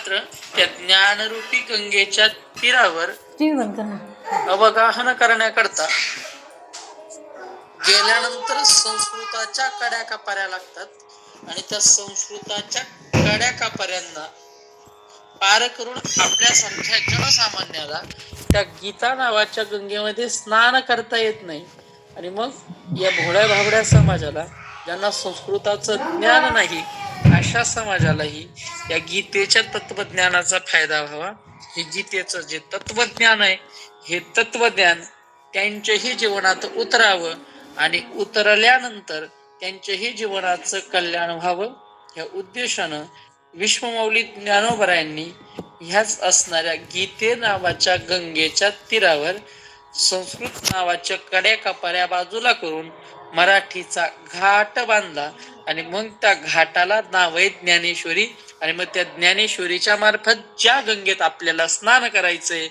मात्र त्या ज्ञानरूपी गंगेच्या तीरावर अवगाहन करण्याकरता गेल्यानंतर संस्कृताच्या कड्या कापाऱ्या लागतात आणि त्या संस्कृताच्या कड्या कापाऱ्यांना पार करून आपल्यासारख्या जनसामान्याला त्या गीता नावाच्या गंगेमध्ये स्नान करता येत नाही. आणि मग या भोळ्या भाबड्या समाजाला, ज्यांना संस्कृताचं ज्ञान नाही, अशा समाजालाही या गीतेच्या तत्वज्ञानाचा फायदा व्हावा. हे गीतेचं जे तत्वज्ञान आहे, हे तत्वज्ञान त्यांच्याही जीवनात उतरावं आणि उतरल्यानंतर त्यांच्याही जीवनाचं कल्याण व्हावं, या उद्देशानं विश्वमौली ज्ञानोबरायांनी ह्याच असणाऱ्या गीते नावाच्या गंगेच्या तीरावर संस्कृत नावाच्या कड्या कापाऱ्या बाजूला करून मराठीचा घाट बांधला. आणि मग त्या घाटाला नाव आहे ज्ञानेश्वरी. आणि मग त्या ज्ञानेश्वरीच्या मार्फत ज्या गंगेत आपल्याला स्नान करायचंय,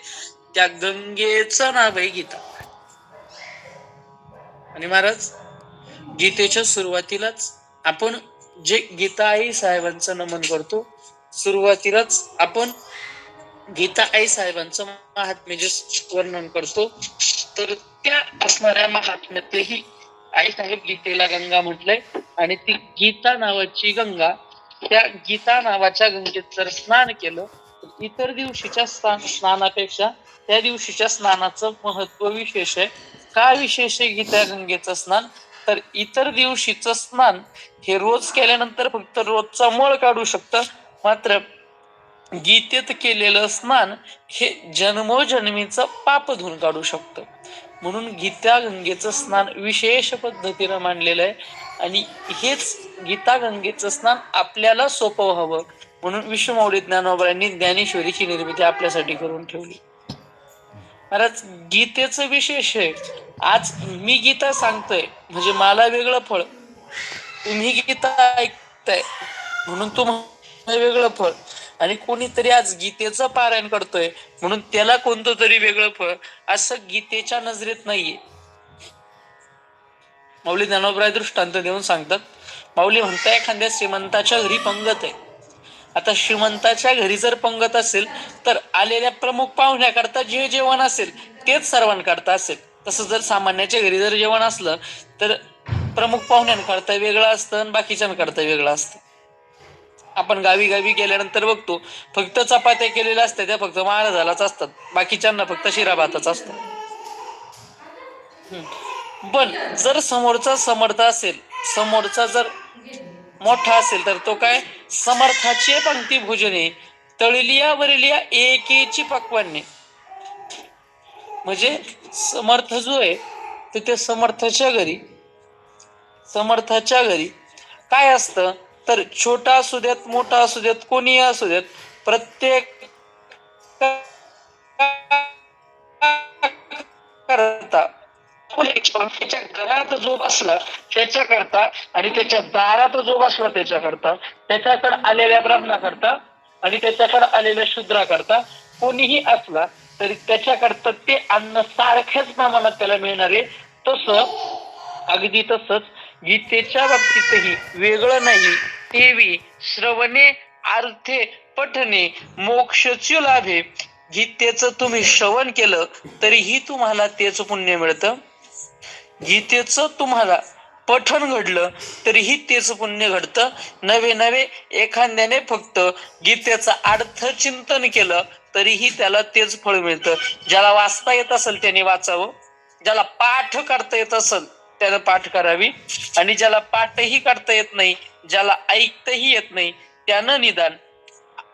त्या गंगेचं नाव आहे गीता. आणि महाराज, गीतेच्या सुरुवातीलाच आपण जे गीता आई साहेबांचं नमन करतो, सुरुवातीलाच आपण गीता आई साहेबांचं महात्म्य जे वर्णन करतो, तर त्या असणाऱ्या महात्म्यातही आई साहेब गीतेला गंगा म्हटलंय. आणि ती गीता नावाची गंगा, त्या गीता नावाच्या गंगेत जर स्नान केलं तर इतर दिवशीच्या स्नानापेक्षा त्या दिवशीच्या स्नानाचं महत्व विशेष आहे. का विशेष आहे गीता गंगेचं स्नान? तर इतर दिवशीचं स्नान हे रोज केल्यानंतर फक्त रोजचा मळ काढू शकतं, मात्र गीतेत केलेलं स्नान हे जन्मोजन्मीचं पाप धुवून काढू शकतं. म्हणून गीता गंगेचं स्नान विशेष पद्धतीनं मांडलेलं आहे. आणि हेच गीता गंगेचं स्नान आपल्याला सोपं व्हावं म्हणून विश्वमौली ज्ञानोबरांनी ज्ञानेश्वरीची निर्मिती आपल्यासाठी करून ठेवली. महाराज, गीतेचं विशेष आहे. आज मी गीता सांगतोय म्हणजे मला वेगळं फळ, तुम्ही गीता ऐकताय म्हणून तुम्हाला वेगळं फळ, आणि कोणीतरी आज गीतेचं पारायण करतोय म्हणून त्याला कोणतं तरी वेगळं फळ, असं गीतेच्या नजरेत नाहीये. माऊली ज्ञानोबराय दृष्टांत देऊन सांगतात. माऊली म्हणता, एखाद्या श्रीमंताच्या घरी पंगत आहे. आता श्रीमंताच्या घरी जर पंगत असेल तर आलेल्या प्रमुख पाहुण्याकरता जे जेवण असेल तेच सर्वांकरता असेल. तसं जर सामान्याच्या घरी जर जेवण असलं तर प्रमुख पाहुण्यांकरता वेगळं असतं आणि बाकीच्यांकरता वेगळं असतं. आपण गावी गावी गेल्यानंतर बघतो फक्त चपात्या केलेल्या असतात, त्या फक्त महाराजालाच असतात, बाकीच्यांना फक्त शिरा भातच असतो. पण जर समोरचा समर्थ असेल, समोरचा जर मोठा असेल तर तो काय, समर्थाचे पंक्ती भोजने तळलिया वरलिया एकेची पक्वान्ने. म्हणजे समर्थ जो आहे तर ते समर्थाच्या घरी काय असतं, तर छोटा असू देत, मोठा असू देत, कोणी असू देत, प्रत्येक करता त्याच्या घरात जो बसला त्याच्याकरता आणि त्याच्या दारात जो बसला त्याच्याकरता, त्याच्याकडे आलेल्या ब्राह्मणाकरता आणि त्याच्याकडे आलेल्या शूद्राकरता कोणीही असला तरी त्याच्याकरता ते अन्न सारख्याच प्रमाणात त्याला मिळणारे. अगदी तसंच गीतेच्या बाबतीतही वेगळं नाही. तेवी श्रवणे अर्थे पठणे मोक्षची लाभे. गीतेचं तुम्ही श्रवण केलं तरीही तुम्हाला तेच पुण्य मिळतं. गीतेचं तुम्हाला पठण घडलं तरीही तेच पुण्य घडतं. नवे नवे एखाद्याने फक्त गीतेचा अर्थ चिंतन केलं तरीही त्याला तेच फळ मिळतं. ज्याला वाचता येत असेल त्याने वाचावं, ज्याला पाठ करता येत असेल त्यानं पाठ करावी, आणि ज्याला पाठही करता येत नाही, ज्याला ऐकताही येत नाही, त्यानं निदान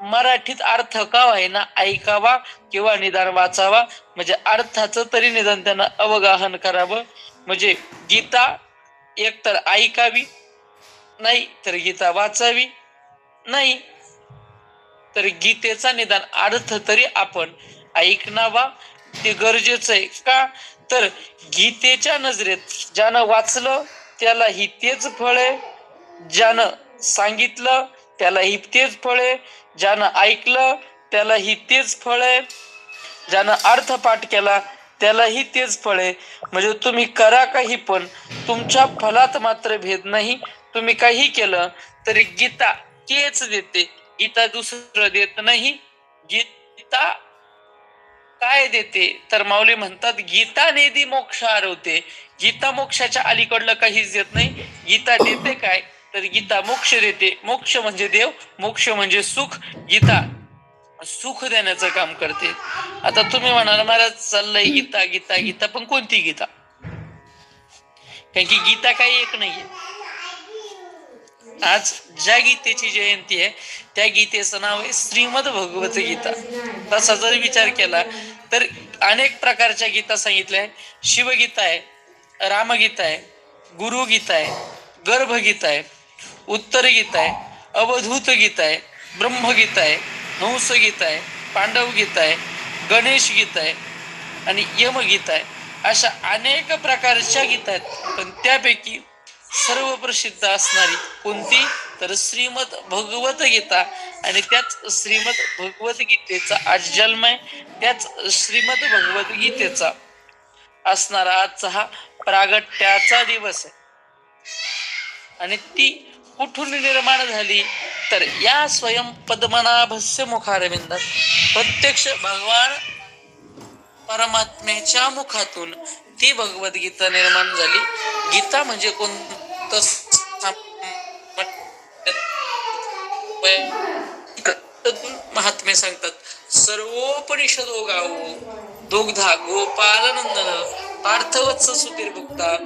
मराठीत अर्थ का होईना ऐकावा किंवा निदान वाचावा, म्हणजे अर्थाचं तरी निदान त्यानं अवगाहन करावं. म्हणजे गीता एकतर ऐकावी, नाही तर गीता वाचावी, नाही तर गीतेचा निदान अर्थ तरी आपण ऐकणावा, ते गरजेचं आहे. का तर गीतेच्या नजरेत ज्यानं वाचलं त्यालाही तेच फळ आहे, ज्यानं सांगितलं त्यालाही तेच फळ आहे, ज्यानं ऐकलं त्यालाही तेच फळ आहे, ज्यानं अर्थपाठ केला त्यालाही तेच फळ आहे. म्हणजे तुम्ही करा काही पण तुमच्या फलात मात्र भेद नाही. तुम्ही काही केलं तरी गीता तेच देते. गीता दुसरं देत नाही. गीता काय देते तर माऊली म्हणतात, गीता नेदी मोक्ष आरवते. गीता मोक्षाच्या अलीकडलं काहीच देत नाही. गीता देते काय तर गीता मोक्ष देते. मोक्ष म्हणजे देव, मोक्ष म्हणजे सुख. गीता सुख देण्याचं काम करते. आता तुम्ही म्हणाल महाराज चाललंय गीता गीता गीता, पण कोणती गीता? कारण की गीता काही एक नाहीये. आज ज्या गीतेची जयंती आहे त्या गीतेचं नाव आहे श्रीमद भगवत गीता. तसा जर विचार केला तर अनेक प्रकारच्या गीता सांगितल्या आहे. शिवगीता आहे, रामगीता आहे, गुरुगीता आहे, गर्भगीता आहे, उत्तर गीता आहे, अवधूत गीता आहे, ब्रह्मगीता आहे, हंस गीता आहे, पांडव गीता आहे, गणेश गीता आहे आणि यमगीता आहे. अशा अनेक प्रकारच्या गीता आहेत. पण त्यापैकी सर्व प्रसिद्ध असणारी कोणती तर श्रीमद भगवत गीता. आणि त्याच श्रीमद भगवत गीतेचा आज जन्म आहे. त्याच श्रीमद भगवत गीतेचा असणारा आजचा हा प्रागट्याचा दिवस आहे. आणि ती कुठून निर्माण झाली तर या स्वयं पद्मनाभस्य मुखारविंदात प्रत्यक्ष भगवान परमात्म्याच्या मुखातून ती भगवद्गीता निर्माण झाली. गीता म्हणजे कोणतं महात्मे सांगतात, सर्वोपनिषदो गावो दुग्धा गोपालनंदन पार्थवत्स सुधीर भुक्ता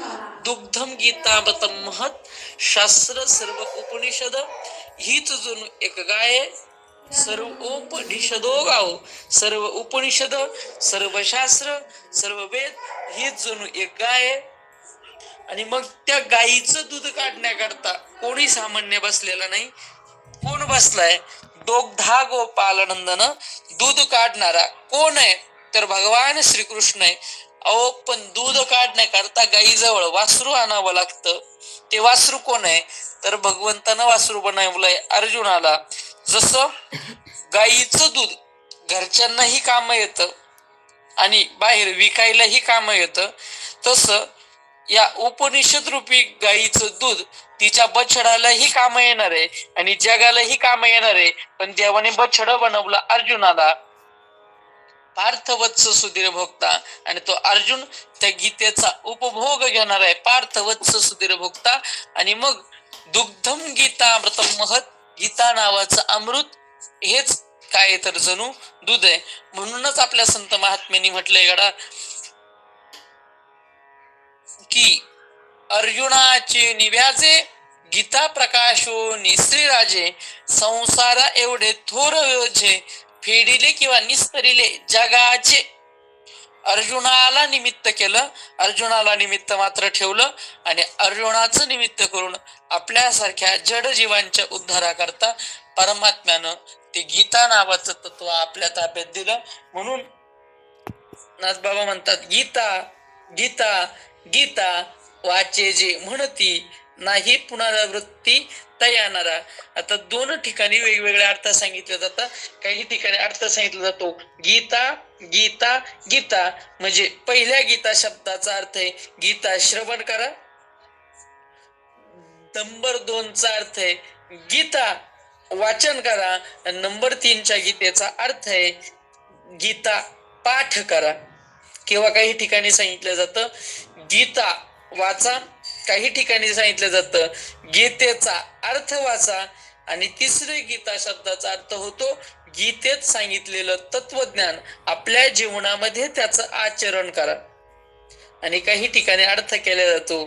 दुग्धम गीता बतम महत शास्त्र सर्व उपनिषद हीच जणू एक गाय. सर्वोपनिषदो गाव, सर्व उपनिषद, सर्व शास्त्र, सर्व वेद हीच जणू एक गाय. आणि मग त्या गायीचं दूध काढण्याकरता कोणी सामान्य बसलेला नाही. कोण बसलाय? दोग्धा गोपालनंदन, दूध काढणारा कोण आहे तर भगवान श्रीकृष्ण आहे. अहो पण दूध काढण्याकरता गायीजवळ वासरू आणावं लागतं. ते वासरू कोण आहे तर भगवंतानं वासरू बनवलंय अर्जुनाला. जसं गायीचं दूध घरच्यांनाही काम येतं आणि बाहेर विकायलाही काम येतं, तसं या उपनिषद रूपी गायीचं दूध तिच्या बछडालाही काम येणार आहे आणि जगालाही काम येणार आहे. पण देवाने बछड बनवलं अर्जुनाला, पार्थवत्स सुधीर भोक्ता. आणि तो अर्जुन त्या गीतेचा उपभोग घेणार आहे, पार्थवत्स सुधीर भोक्ता. आणि मग दुग्धम गीता अमृतम महत, गीता नावाचं अमृत हेच काय तर जणू दूध आहे. म्हणूनच आपल्या संत महात्म्यांनी म्हटलंय गडा की अर्जुनाचे निव्याचे गीता प्रकाशो निश्री राजे संसारा एवढे थोर योजे फेडिले किंवा निस्तरिले जगाचे. अर्जुनाला निमित्त केलं, अर्जुनाला निमित्त मात्र ठेवलं आणि अर्जुनाचं निमित्त करून आपल्यासारख्या जड जीवांच्या उद्धाराकरता परमात्म्यानं ते गीता नावाचं तत्व आपल्या ताब्यात दिलं. म्हणून नाथबाबा म्हणतात, गीता गीता गीता वाचे जे म्हणती नाही पुनरावृत्ती तयानारा. आता दोन ठिकाणी वेगवेगळ्या अर्थ सांगितले जातात. काही ठिकाणी अर्थ सांगितला जातो गीता गीता गीता म्हणजे पहिल्या गीता शब्दाचा अर्थ आहे गीता श्रवण करा. नंबर 2 चा अर्थ आहे गीता वाचन करा. नंबर 3 च्या गीतेचा अर्थ आहे गीता पाठ करा. किंवा काही ठिकाणी सांगितलं जातं गीता वाचा, काही ठिकाणी सांगितलं जातं गीतेचा अर्थ वाचा. आणि तिसरे गीता शब्दाचा अर्थ होतो गीतेत सांगितलेलं तत्वज्ञान आपल्या जीवनामध्ये त्याचं आचरण करा. आणि काही ठिकाणी अर्थ केला जातो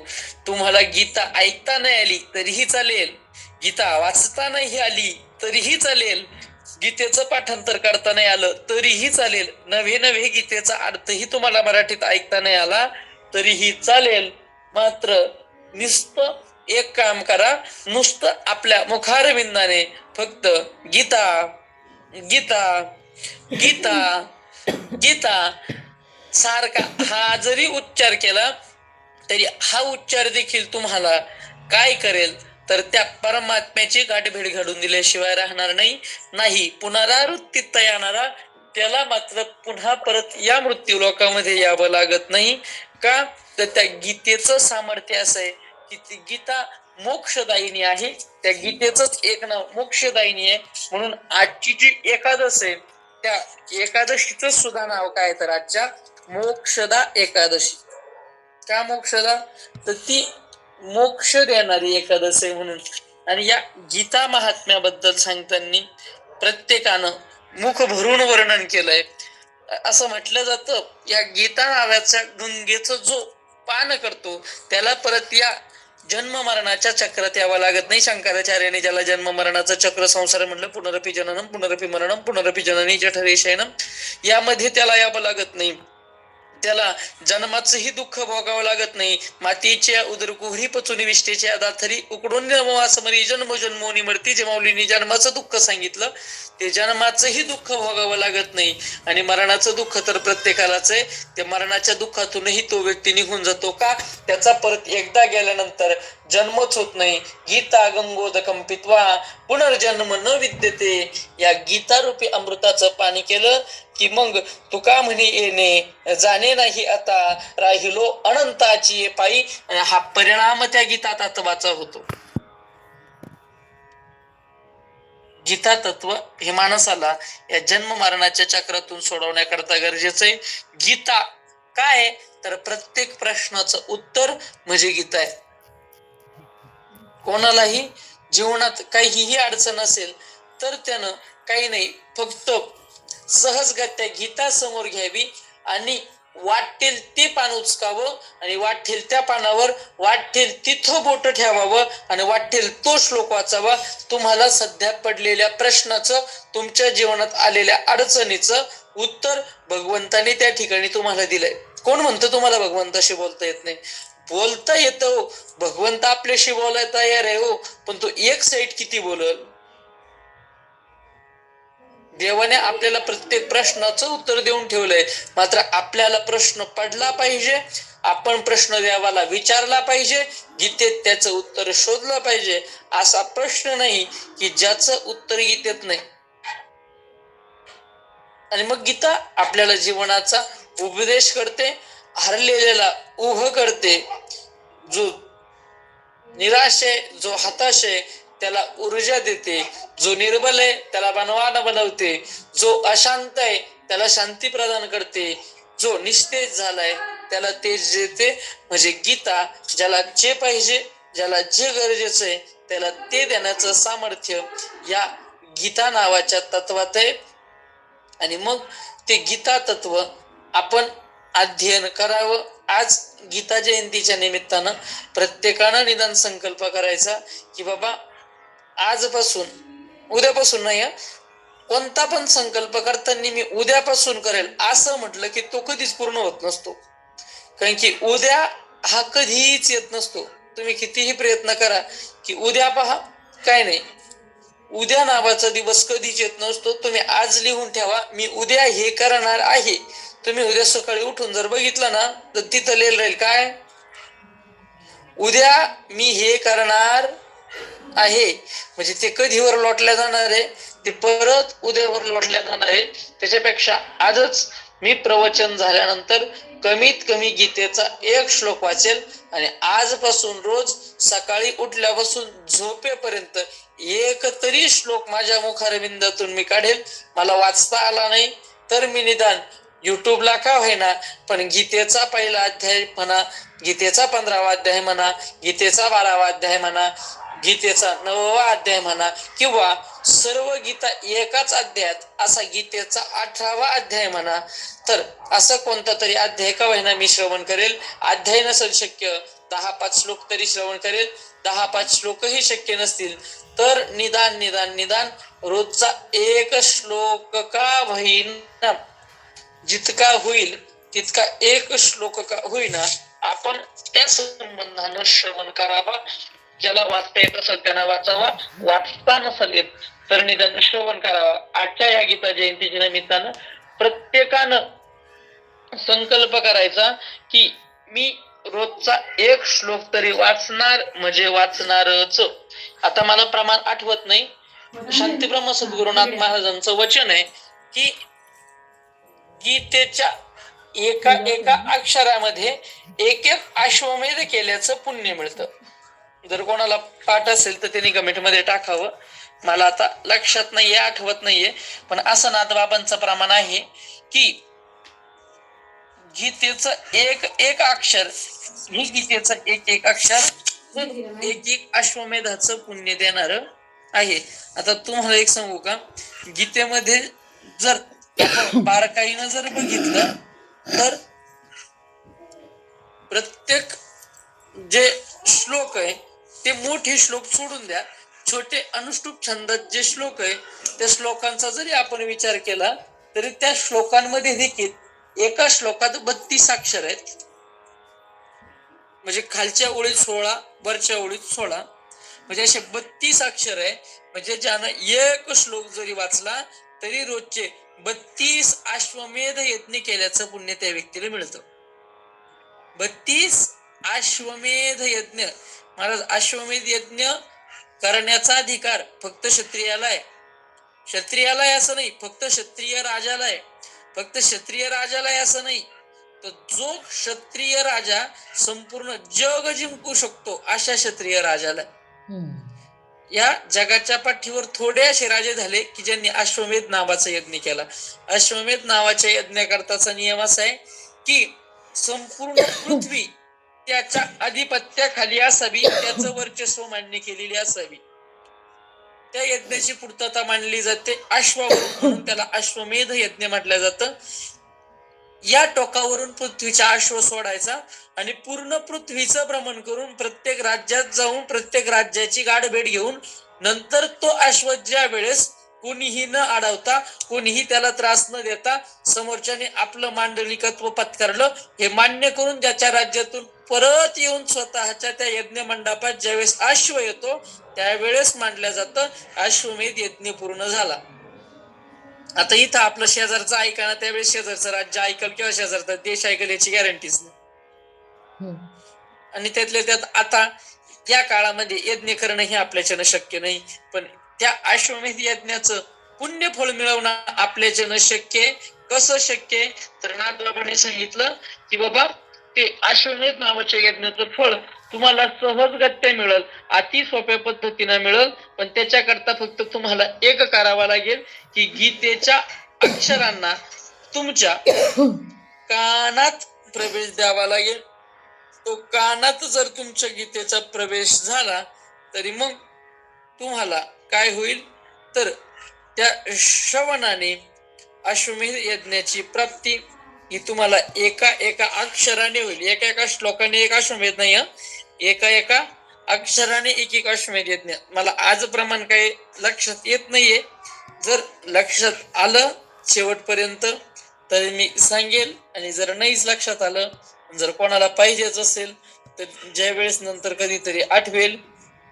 तुम्हाला गीता ऐकता नाही आली तरीही चालेल, गीता वाचता नाही आली तरीही चालेल, गीतेचं पाठांतर करता नाही आलं तरीही चालेल, नवे नवे गीतेचा अर्थही तुम्हाला मराठीत ऐकता नाही आला तरीही चालेल. मात्र नुसतं एक काम करा, नुसतं आपल्या मुखारविंदाने फक्त गीता गीता गीता गीता सारखा हा जरी उच्चार केला तरी हा उच्चार देखील तुम्हाला काय करेल तर त्या परमात्म्याची गाठभेट घडून दिल्याशिवाय राहणार नाही. पुनरावृत्तीत येणारा त्याला मात्र पुन्हा परत या मृत्यू लोकामध्ये यावं लागत नाही. का तर त्या गीतेचं सामर्थ्य असं आहे की ती गीता मोक्षदायिनी आहे. त्या गीतेचंच एक नाव मोक्षदायिनी आहे. म्हणून आजची जी एकादश आहे त्या एकादशीच सुद्धा नाव काय तर आजच्या मोक्षदा एकादशी. का मोक्षदा? तर ती मोक्ष देणारी एकादशी आहे म्हणून. आणि या गीता महात्म्याबद्दल सांगताना प्रत्येकानं मुख भरून वर्णन केलंय. असं म्हटलं जातं या गीता नावाच्या गंगेचं जो पान करतो त्याला परत या जन्म मरणाच्या चक्रात यावं लागत नाही. शंकराचार्याने ज्याला जन्म मरणाचं चक्र संसार म्हणलं, पुनरपि जननम पुनरपि मरणम पुनरपि जननी जठरे शयनम, यामध्ये त्याला यावं लागत नाही. त्याला जन्माचंही दुःख भोगावं लागत नाही. मातीच्या उदरकुहरी पचुनी विष्टेच्या दाथरी उकडून वासमरी जन्म जन्मोनी मरती. जे माऊलींनी जन्माचं दुःख सांगितलं ते जन्माचंही दुःख भोगावं लागत नाही. आणि मरणाचं दुःख तर प्रत्येकालाच आहे. त्या मरणाच्या दुःखातूनही तो व्यक्ती निघून जातो. का? त्याचा परत एकदा गेल्यानंतर जन्मच होत नाही. गीता गंगोदकम पित्वा पुनर्जन्म न विद्यते. या गीता रूपी अमृताचं पाणी केलं की मग तुका म्हणे येणे जाणे नाही आता, राहिलो अनंताची पायी. हा परिणाम त्या गीता तत्वाचा होतो. गीता तत्व हे माणसाला या जन्म मरणाच्या चक्रातून सोडवण्याकरता गरजेचं आहे. गीता काय तर प्रत्येक प्रश्नाचं उत्तर म्हणजे गीता आहे. कोणालाही जीवनात काहीही अडचण असेल तर त्यानं काही नाही, फक्त सहजगत्या गीता समोर घ्यावी आणि वाटेल ते पान उचकावं आणि वाटेल त्या पानावर वाटेल तिथं बोट ठेवावं आणि वाटेल तो श्लोक वाचावा. तुम्हाला सध्या पडलेल्या प्रश्नाचं, तुमच्या जीवनात आलेल्या अडचणीचं उत्तर भगवंताने त्या ठिकाणी तुम्हाला दिलंय. कोण म्हणतं तुम्हाला भगवंताशी बोलता येत नाही? बोलता येतं. भगवंत आपल्याशी बोलायला तयार आहे हो, पण तो एक साईड किती बोलल? देवाने आपल्याला प्रत्येक प्रश्नाचं उत्तर देऊन ठेवलंय. मात्र आपल्याला प्रश्न पडला पाहिजे, आपण प्रश्न देवाला विचारला पाहिजे, गीतेत त्याचं उत्तर शोधलं पाहिजे. असा प्रश्न नाही की ज्याचं उत्तर गीतेत नाही. आणि मग गीता आपल्याला जीवनाचा उपदेश करते, हरलेल्याला उभं करते, जो निराश आहे, जो हताश आहे त्याला ऊर्जा देते, जो निर्बल आहे त्याला बलवान बनवते, जो अशांत आहे त्याला शांती प्रदान करते, जो निस्तेज झालाय त्याला तेज देते. म्हणजे गीता ज्याला जे पाहिजे, ज्याला जे गरजेचं आहे त्याला ते देण्याचं सामर्थ्य या गीता नावाच्या तत्वात आहे. आणि मग ते गीता तत्व आपण अध्ययन करावं. आज गीता जयंतीच्या निमित्तानं प्रत्येकानं निदान संकल्प करायचा की बाबा आजपासून, उद्यापासून नाही, कोणता पण संकल्प करताना मी उद्यापासून करेल असं म्हटलं की तो कधीच पूर्ण होत नसतो. कारण की उद्या हा कधीच येत नसतो. तुम्ही कितीही प्रयत्न करा की उद्या पहा, काय नाही, उद्या नावाचा दिवस कधीच येत नसतो. तुम्ही आज लिहून ठेवा मी उद्या हे करणार आहे. तुम्ही उद्या सकाळी उठून जर बघितलं ना तर तिथं लिहिलं राहील काय, उद्या मी हे करणार आहे. म्हणजे ते कधीवर लोटल्या जाणार आहे, ते परत उद्यावर लोटल्या जाणार आहे. त्याच्यापेक्षा आजच मी प्रवचन झाल्यानंतर कमीत कमी गीतेचा एक श्लोक वाचेल आणि आजपासून रोज सकाळी उठल्यापासून झोपेपर्यंत एक तरी श्लोक माझ्या मुखारविंदातून मी काढेल. मला वाचता आला नाही तर मी निदान युट्यूबला का होईना पण गीतेचा पहिला अध्याय म्हणा, गीतेचा 15वा अध्याय म्हणा, गीतेचा 12वा अध्याय म्हणा, गीतेचा 9वा अध्याय म्हणा, किंवा सर्व गीता एकाच अध्यायात असा गीतेचा 18वा अध्याय म्हणा. तर असं कोणता तरी अध्याय का होईना मी श्रवण करेल. अध्याय नसेल शक्य 10-5 श्लोक तरी श्रवण करेल. 10-5 श्लोकही शक्य नसतील तर निदान निदान निदान रोजचा एक श्लोक का होईना, जितका होईल तितका एक श्लोक का होईना आपण त्या संबंधानं श्रवण करावा. ज्याला वाचता येत असेल त्यांना वाचावा, वाचता नसेल येत तर निदान श्रवण करावा. आजच्या या गीता जयंतीच्या निमित्तानं प्रत्येकानं संकल्प करायचा की मी रोजचा एक श्लोक तरी वाचणार म्हणजे वाचणारच. आता मला प्रमाण आठवत नाही, शांतीब्रह्म सद्गुरुनाथ महाराजांचं वचन आहे की गीतेच्या एका एका अक्षरामध्ये एक एक अश्वमेध केल्याचं पुण्य मिळतं. जर कोणाला पाठ असेल तर त्यांनी कमेंटमध्ये टाकावं. मला आता लक्षात नाहीये, आठवत नाहीये, पण असं नाथबाबांचं प्रमाण आहे की गीतेचं एक एक अक्षर, ही गीतेचं एक एक अक्षर एक एक अश्वमेधाचं पुण्य देणार आहे. आता तुम्हाला एक सांगू का, गीतेमध्ये जर आपण बारकाईनं जर बघितलं तर प्रत्येक जे श्लोक आहे ते मोठे श्लोक सोडून द्या, छोटे अनुष्टुप छंदात जे श्लोक आहे त्या श्लोकांचा जरी आपण विचार केला तरी त्या श्लोकांमध्ये देखील एका श्लोकात 32 अक्षर आहेत. म्हणजे खालच्या ओळीत 16, वरच्या ओळीत 16, म्हणजे असे 32 अक्षर आहे. म्हणजे ज्यानं एक श्लोक जरी वाचला तरी रोजचे 32 अश्वमेध यज्ञ केल्याचं पुण्य त्या व्यक्तीला मिळतं. 32 अश्वमेध यज्ञ. महाराज, अश्वमेध यज्ञ करण्याचा अधिकार फक्त क्षत्रियाला आहे. क्षत्रियाला आहे असं नाही, फक्त क्षत्रिय राजाला आहे. फक्त क्षत्रिय राजाला आहे असं नाही, तर जो क्षत्रिय राजा संपूर्ण जग जिंकू शकतो अशा क्षत्रिय राजाला. या जगाच्या पाठीवर थोडे असे राजे झाले की ज्यांनी अश्वमेध नावाचा यज्ञ केला. अश्वमेध नावाच्या यज्ञकर्ताचा नियम असा आहे की संपूर्ण पृथ्वी त्याच्या अधिपत्याखाली असावी, त्याचं वर्चस्व मान्य केलेली असावी. त्या यज्ञाची पूर्तता मानली जाते अश्वावरून, म्हणून त्याला अश्वमेध यज्ञ म्हटलं जातं. या टोकावरून पृथ्वीचा अश्व सोडायचा आणि पूर्ण पृथ्वीचं भ्रमण करून प्रत्येक राज्यात जाऊन प्रत्येक राज्याची गाठभेट घेऊन नंतर तो अश्व ज्या वेळेस कोणीही न अडवता, कोणीही त्याला त्रास न देता समोरच्याने आपलं मांडलिकत्व पत्करलं हे मान्य करून ज्याच्या राज्यातून परत येऊन स्वतःच्या त्या यज्ञ मंडपात ज्यावेळेस अश्व येतो त्यावेळेस मानलं जातं अश्वमेध यज्ञ पूर्ण झाला. आता इथं आपलं शेजारचं ऐका ना, त्यावेळेस शेजारचं राज्य ऐकल किंवा शेजारचा देश ऐकल याची गॅरंटीच नाही. आणि त्यातल्या त्यात आता या काळामध्ये यज्ञ करणं हे आपल्याच्यानं शक्य नाही, पण त्या अश्वमेध यज्ञाचं पुण्य फळ मिळवणं आपल्याच्यानं शक्य आहे. कसं शक्य आहे तर नाथबाबांनी सांगितलं की बाबा ते अश्वमेध नावाच्या यज्ञाचं फळ तुम्हाला सहजगत्या मिळेल, अति सोप्या पद्धतीने मिळेल. पण त्याच्याकरता फक्त तुम्हाला एक करावं लागेल की गीतेच्या अक्षरांना तुमच्या कानात प्रवेश द्यावा लागेल. तो कानात जर तुमच्या गीतेचा प्रवेश झाला तरी मग तुम्हाला काय होईल तर त्या श्रवणाने अश्वमेध यज्ञाची प्राप्ती ही तुम्हाला एका एका अक्षराने होईल. एका एका श्लोकाने एक अश्वमेध नाही, एका एका अक्षराने एक एक अश्वमेध यज्ञ. मला आज प्रमाण काही लक्षात येत नाहीये, जर लक्षात आलं शेवटपर्यंत तर मी सांगेल, आणि जर नाहीच लक्षात आलं, जर कोणाला पाहिजेच असेल तर ज्या वेळेस नंतर कधीतरी आठवेल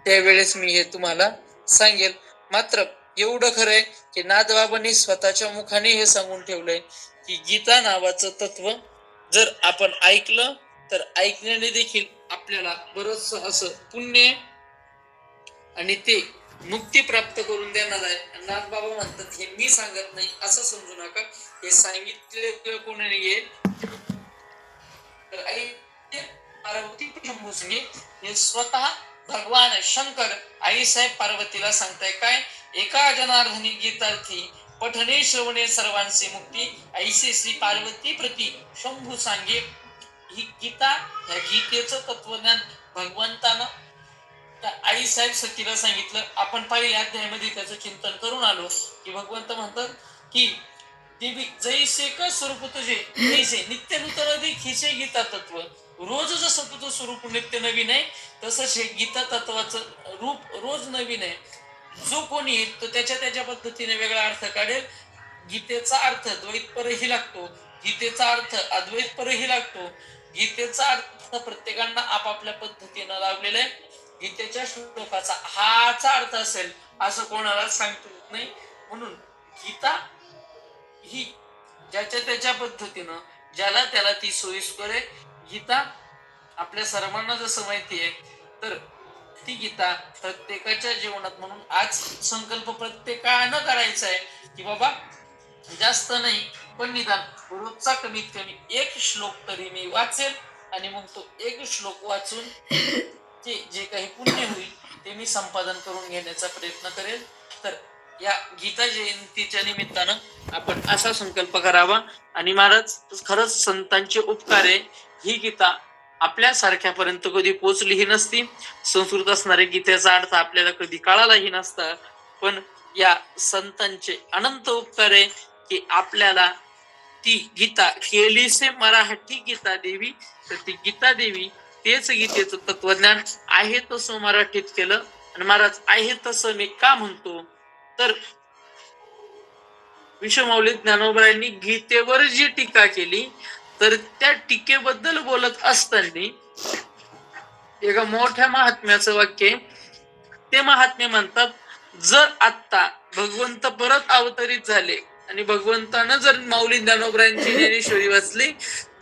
त्यावेळेस मी हे तुम्हाला सांगेल. मात्र एवढं खरंय की नाथबाबांनी स्वतःच्या मुखाने हे सांगून ठेवलंय की गीता नावाचं तत्व जर आपण ऐकलं तर ऐकण्याने देखील आपल्याला बरंच असं पुण्य आणि ते मुक्ती प्राप्त करून देणार आहे. नाथबाबा म्हणतात हे मी सांगत नाही असं समजू नका, हे सांगितले कोणी नाहीये. तर पार्वती हे स्वतः भगवान शंकर आईसाहेब पार्वतीला सांगताय काय, एका जनार्दनी गीतार्थी पठणे श्रवणे सर्वांची मुक्ती ऐसे श्री पार्वती प्रती शंभू सांगे. ही गीता, या गीतेचं तत्वज्ञान भगवंतानं त्या आईसाहेब सतीला सांगितलं. आपण पहिल्या अध्यायामध्ये त्याचं चिंतन करून आलो की भगवंत म्हणतात की देवी जैसे का स्वरूप तुझे तैसे नित्य नूतन खिचे गीता तत्व. रोज जसं तुझं स्वरूप नित्य नवीन आहे तसंच हे गीता तत्वाचं रूप रोज नवीन आहे. जो कोणी येईल तो त्याच्या पद्धतीने वेगळा अर्थ काढेल. गीतेचा अर्थ द्वैत परही लागतो, गीतेचा अर्थ अद्वैत परही लागतो, गीतेचा अर्थ प्रत्येकांना आपापल्या पद्धतीनं लावलेला आहे. गीतेच्या श्लोकाचा हाचा अर्थ असेल असं कोणाला सांगता येत नाही. म्हणून गीता ही ज्याच्या त्याच्या पद्धतीनं ज्याला त्याला ती सोयीस्कर आहे. गीता आपल्या सर्वांना जसं माहिती आहे तर ती गीता प्रत्येकाच्या जीवनात, म्हणून आज संकल्प प्रत्येकानं करायचा आहे की बाबा जास्त नाही पण निदान रोजचा कमीत कमी एक श्लोक तरी मी वाचेल, आणि मग तो एक श्लोक वाचून ते जे काही पुण्य होईल ते मी संपादन करून घेण्याचा प्रयत्न करेल. तर या गीता जयंतीच्या निमित्तानं आपण असा संकल्प करावा. आणि महाराज, खरंच संतांचे उपकार आहे. ही गीता आपल्यासारख्यापर्यंत कधी पोहोचलीही नसती. संस्कृत असणारे गीतेचा अर्थ आपल्याला कधी कळालाही नसता. पण या संतांचे अनंत उपकार आहे की आपल्याला ती गीता केलीसे मराठी गीता देवी. तर ती गीता देवी तेच गीतेचं तत्वज्ञान आहे तसं मराठीत केलं. आणि महाराज, आहे तसं मी का म्हणतो तर विश्वमौली ज्ञानोबरायांनी गीतेवर जी टीका केली तर त्या टीकेबद्दल बोलत असताना एका मोठ्या महात्म्याचं वाक्य, ते महात्मे म्हणतात, जर आत्ता भगवंत परत अवतरित झाले आणि भगवंतानं जर माऊली ज्ञानोबरायांची ज्ञानेश्वरी वाचली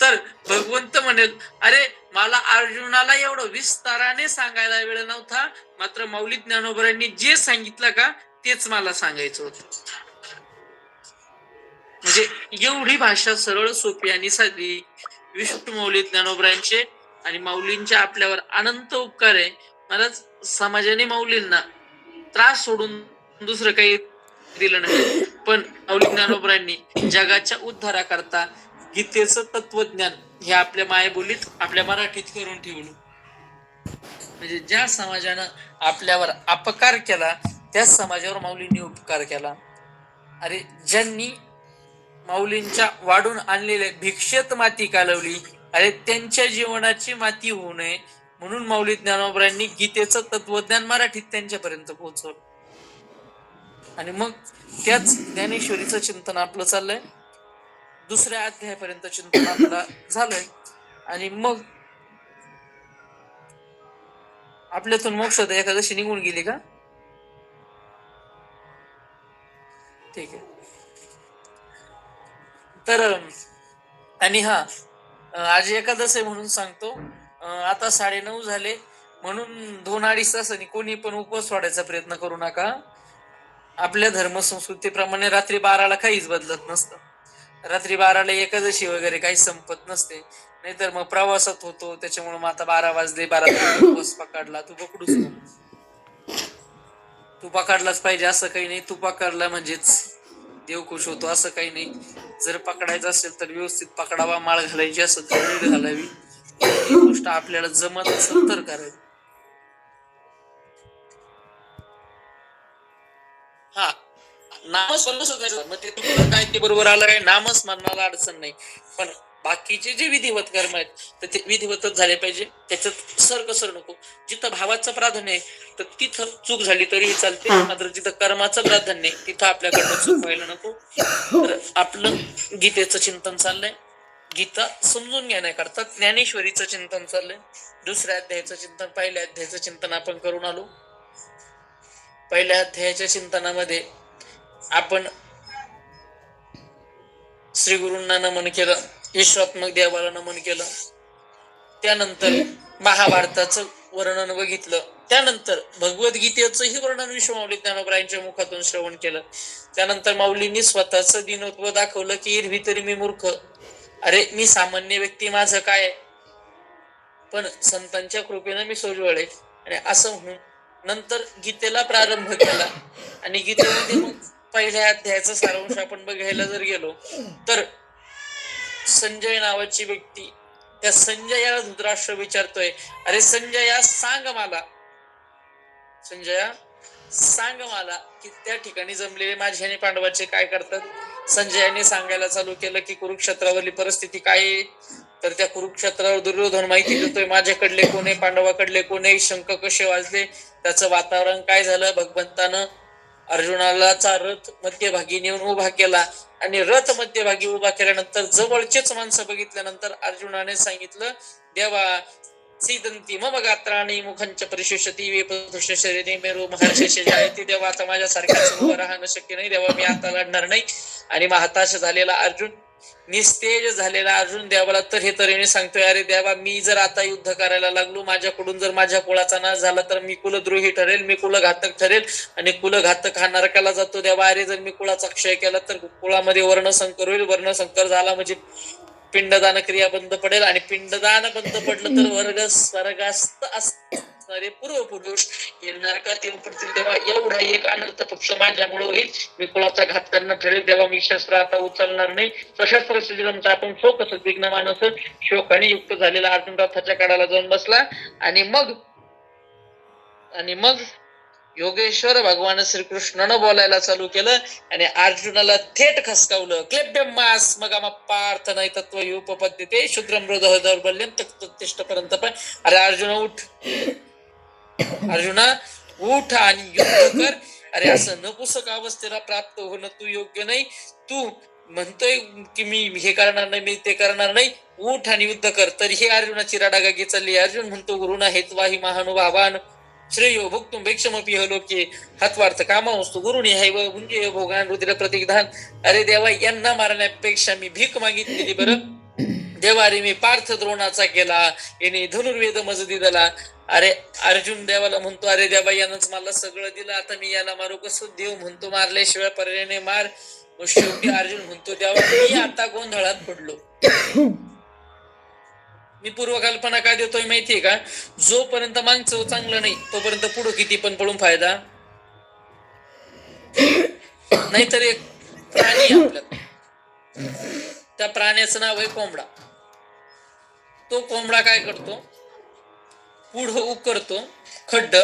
तर भगवंत म्हणेल, अरे मला अर्जुनाला एवढं विस्ताराने सांगायला वेळ नव्हता, मात्र माऊली ज्ञानोबरायांनी जे सांगितलं का तेच मला सांगायचं होतं. म्हणजे एवढी भाषा सरळ, सोपी आणि साधी. विष्णू माऊली ज्ञानोबरायांचे आणि माऊलींच्या आपल्यावर अनंत उपकार आहे. मला समाजाने माऊलींना त्रास सोडून दुसरं काही दिलं नाही. पण माऊली ज्ञानोबरायांनी जगाच्या उद्धाराकरता गीतेचं तत्वज्ञान हे आपल्या मायबोलीत, आपल्या मराठीत करून ठेवलं. म्हणजे ज्या समाजानं आपल्यावर अपकार केला त्याच समाजावर माऊलींनी उपकार केला. अरे ज्यांनी माऊलींच्या वाढून आणलेल्या भिक्षेत माती कालवली, अरे त्यांच्या जीवनाची माती होऊ नये म्हणून माऊली ज्ञानोबरायांनी गीतेचं तत्वज्ञान मराठीत त्यांच्यापर्यंत पोहोचवलं. आणि मग त्याच ज्ञानेश्वरीचं चिंतन आपलं चाललंय. दुसऱ्या अध्यायापर्यंत चिंतन आपलं झालंय. आणि मग आपल्यातून मोक्षदा एकादशी निघून गेली का? ठीक आहे. तर आणि हा, आज एकादश आहे म्हणून सांगतो, आता 9:30 झाले म्हणून 2-2.5 तासांनी कोणी पण उपवास सोडायचा प्रयत्न करू नका. आपल्या धर्म संस्कृतीप्रमाणे रात्री 12ला काहीच बदलत नसतं. रात्री 12ला एकादशी वगैरे काही संपत नसते. नाहीतर मग प्रवासात होतो, त्याच्यामुळे मग आता 12 वाजले, 12 उपवास पकडला, तू पकडूच नको. तू पकडलाच पाहिजे असं काही नाही. तू पकडला म्हणजेच देव खुश होतो असं काही नाही. जर पकडायचं असेल तर व्यवस्थित पकडावा. माळ घालायची असेल तर नीट घालावी. ही गोष्ट आपल्याला जमत असेल तर करावी. हा, नामस्मरण मग ते तुला काय ते बरोबर आलं काय, नामस्मरणाला अडचण नाही. पण बाकीचे जे विधिवत कर्म आहेत तर ते विधिवतच झाले पाहिजे. त्याच्यात सर नको. जिथं भावाचं प्राधान्य आहे तर तिथं चूक झाली तरीही चालते, मात्र जिथं कर्माचं प्राधान्य आहे तिथं आपल्याकडनं चूक व्हायला नको. तर आपलं गीतेचं चिंतन चाललंय. गीता समजून घेण्याकरता ज्ञानेश्वरीचं चिंतन चाललंय. दुसऱ्या अध्यायाचं चिंतन, पहिल्या अध्यायाचं चिंतन आपण करून आलो. पहिल्या अध्यायाच्या चिंतनामध्ये आपण श्री गुरूंना नमन केलं, ईश्वरात्मक देवाला नमन केलं. त्यानंतर महाभारताचं वर्णन बघितलं. त्यानंतर भगवद्गीतेचंही वर्णन विश्वमाऊली ज्ञानोबरायांच्या मुखातून श्रवण केलं. त्यानंतर माऊलींनी स्वतःचं दिनत्व दाखवलं की एरवी तरी मी मूर्ख, अरे मी सामान्य व्यक्ती, माझं काय, पण संतांच्या कृपेनं मी सोज्वळ आहे. आणि असं म्हणून नंतर गीतेला प्रारंभ केला. आणि गीतेमध्ये मग पहिल्या अध्यायाचा सारांश आपण बघायला जर गेलो तर संजय नावाची व्यक्ती, त्या संजयाला धृतराष्ट्र विचारतोय, अरे संजया सांग मला, संजया सांग मला की त्या ठिकाणी जमलेले माझे आणि पांडवाचे काय करतात. संजयाने सांगायला चालू केलं की कुरुक्षेत्रावरली परिस्थिती काय आहे. तर त्या कुरुक्षेत्रावर दुर्योधन माहिती देतोय, माझ्याकडले कोणे, पांडवाकडले कोणे, शंख कसे वाजले, त्याचं वातावरण काय झालं. भगवंतानं अर्जुनालाचा रथ मध्यभागी नेऊन उभा केला आणि रथ मध्यभागी उभा केल्यानंतर जवळचेच माणसं बघितल्यानंतर अर्जुनाने सांगितलं, देवा सीदंती मम गात्राणी मुखंच परिशोषती वेपदुष्य शरीरे मेरू महर्षी जायती. देवा आता माझ्यासारख्याच उभं राहणं शक्य नाही. देवा मी आता लढणार नाही. आणि मग हताश झालेला अर्जुन, निस्तेज झालेला अर्जुन देवाला तर हे तऱ्हेने सांगतोय, अरे देवा मी जर आता युद्ध करायला लागलो, माझ्याकडून जर माझ्या कुळाचा नाश झाला तर मी कुलद्रोही ठरेल, मी कुलघातक ठरेल. आणि कुलघातक हा नरकाला जातो. देवा अरे जर मी कुळाचा क्षय केला तर कुळामध्ये वर्णसंकर होईल, वर्णसंकर झाला म्हणजे पिंडदान क्रिया बंद पडेल आणि पिंडदान बंद पडलं तर स्वर्गस्थ असणारे पूर्वपुरुष हे नरकात येऊन पडतील. तेव्हा एवढा एक अनर्थ फक्त माझ्यामुळे होईल. मी कुळाचा घात करणं ठरेल. तेव्हा मी शस्त्र आता उचलणार नाही. सशस्त्र स्त्रीजनचा आपण शोक विघ्न मानस शोकाने युक्त झालेला अर्जुन रथाच्या कडाला जाऊन बसला आणि मग योगेश्वर भगवान श्रीकृष्णानं बोलायला चालू केलं आणि अर्जुनाला थेट खसकावलं. क्लेब्यम मास मग पार्थ नाही तत्व उपपद्यते शूद्रम दौर्बल्यम तत्तिष्ठपर्यंत. पण अरे अर्जुना उठ आणि युद्ध कर. अरे असं नपुसक अवस्थेला प्राप्त होणं तू योग्य नाही. तू म्हणतोय की मी हे करणार नाही, मी ते करणार नाही, उठ आणि युद्ध कर. तर हे अर्जुनाची रडागागी चालली. अर्जुन म्हणतो गुरुना हेत्वाही महानुभावान श्रेयो भोक्तुम भैक्षमपि लोके हत्वार्थ कामावस्तु गुरुनी हैव भुंजे भोगान रुद्र प्रतिधान. अरे देवा, यांना मारण्यापेक्षा मी भीक मागितलेली बरं. देवा रे, मी पार्थ द्रोणाचा केला, याने धनुर्वेद मज दिला. अरे अर्जुन देवाला म्हणतो, अरे देवा यानंच मला सगळं दिलं, आता मी याला मारू कसं? देव म्हणतो मारल्याशिवाय पर्यायाने मार. शेवटी अर्जुन म्हणतो देवा मी आता गोंधळात पडलो. मी पूर्वकल्पना काय देतोय माहितीये का? जोपर्यंत मागचं चांगलं नाही तोपर्यंत पुढं किती पण पळून फायदा नाहीतर एक प्राणी आपल्यात, त्या प्राण्याचं नाव आहे कोंबडा. तो कोंबडा काय करतो? पुढं उकरतो खड्ड,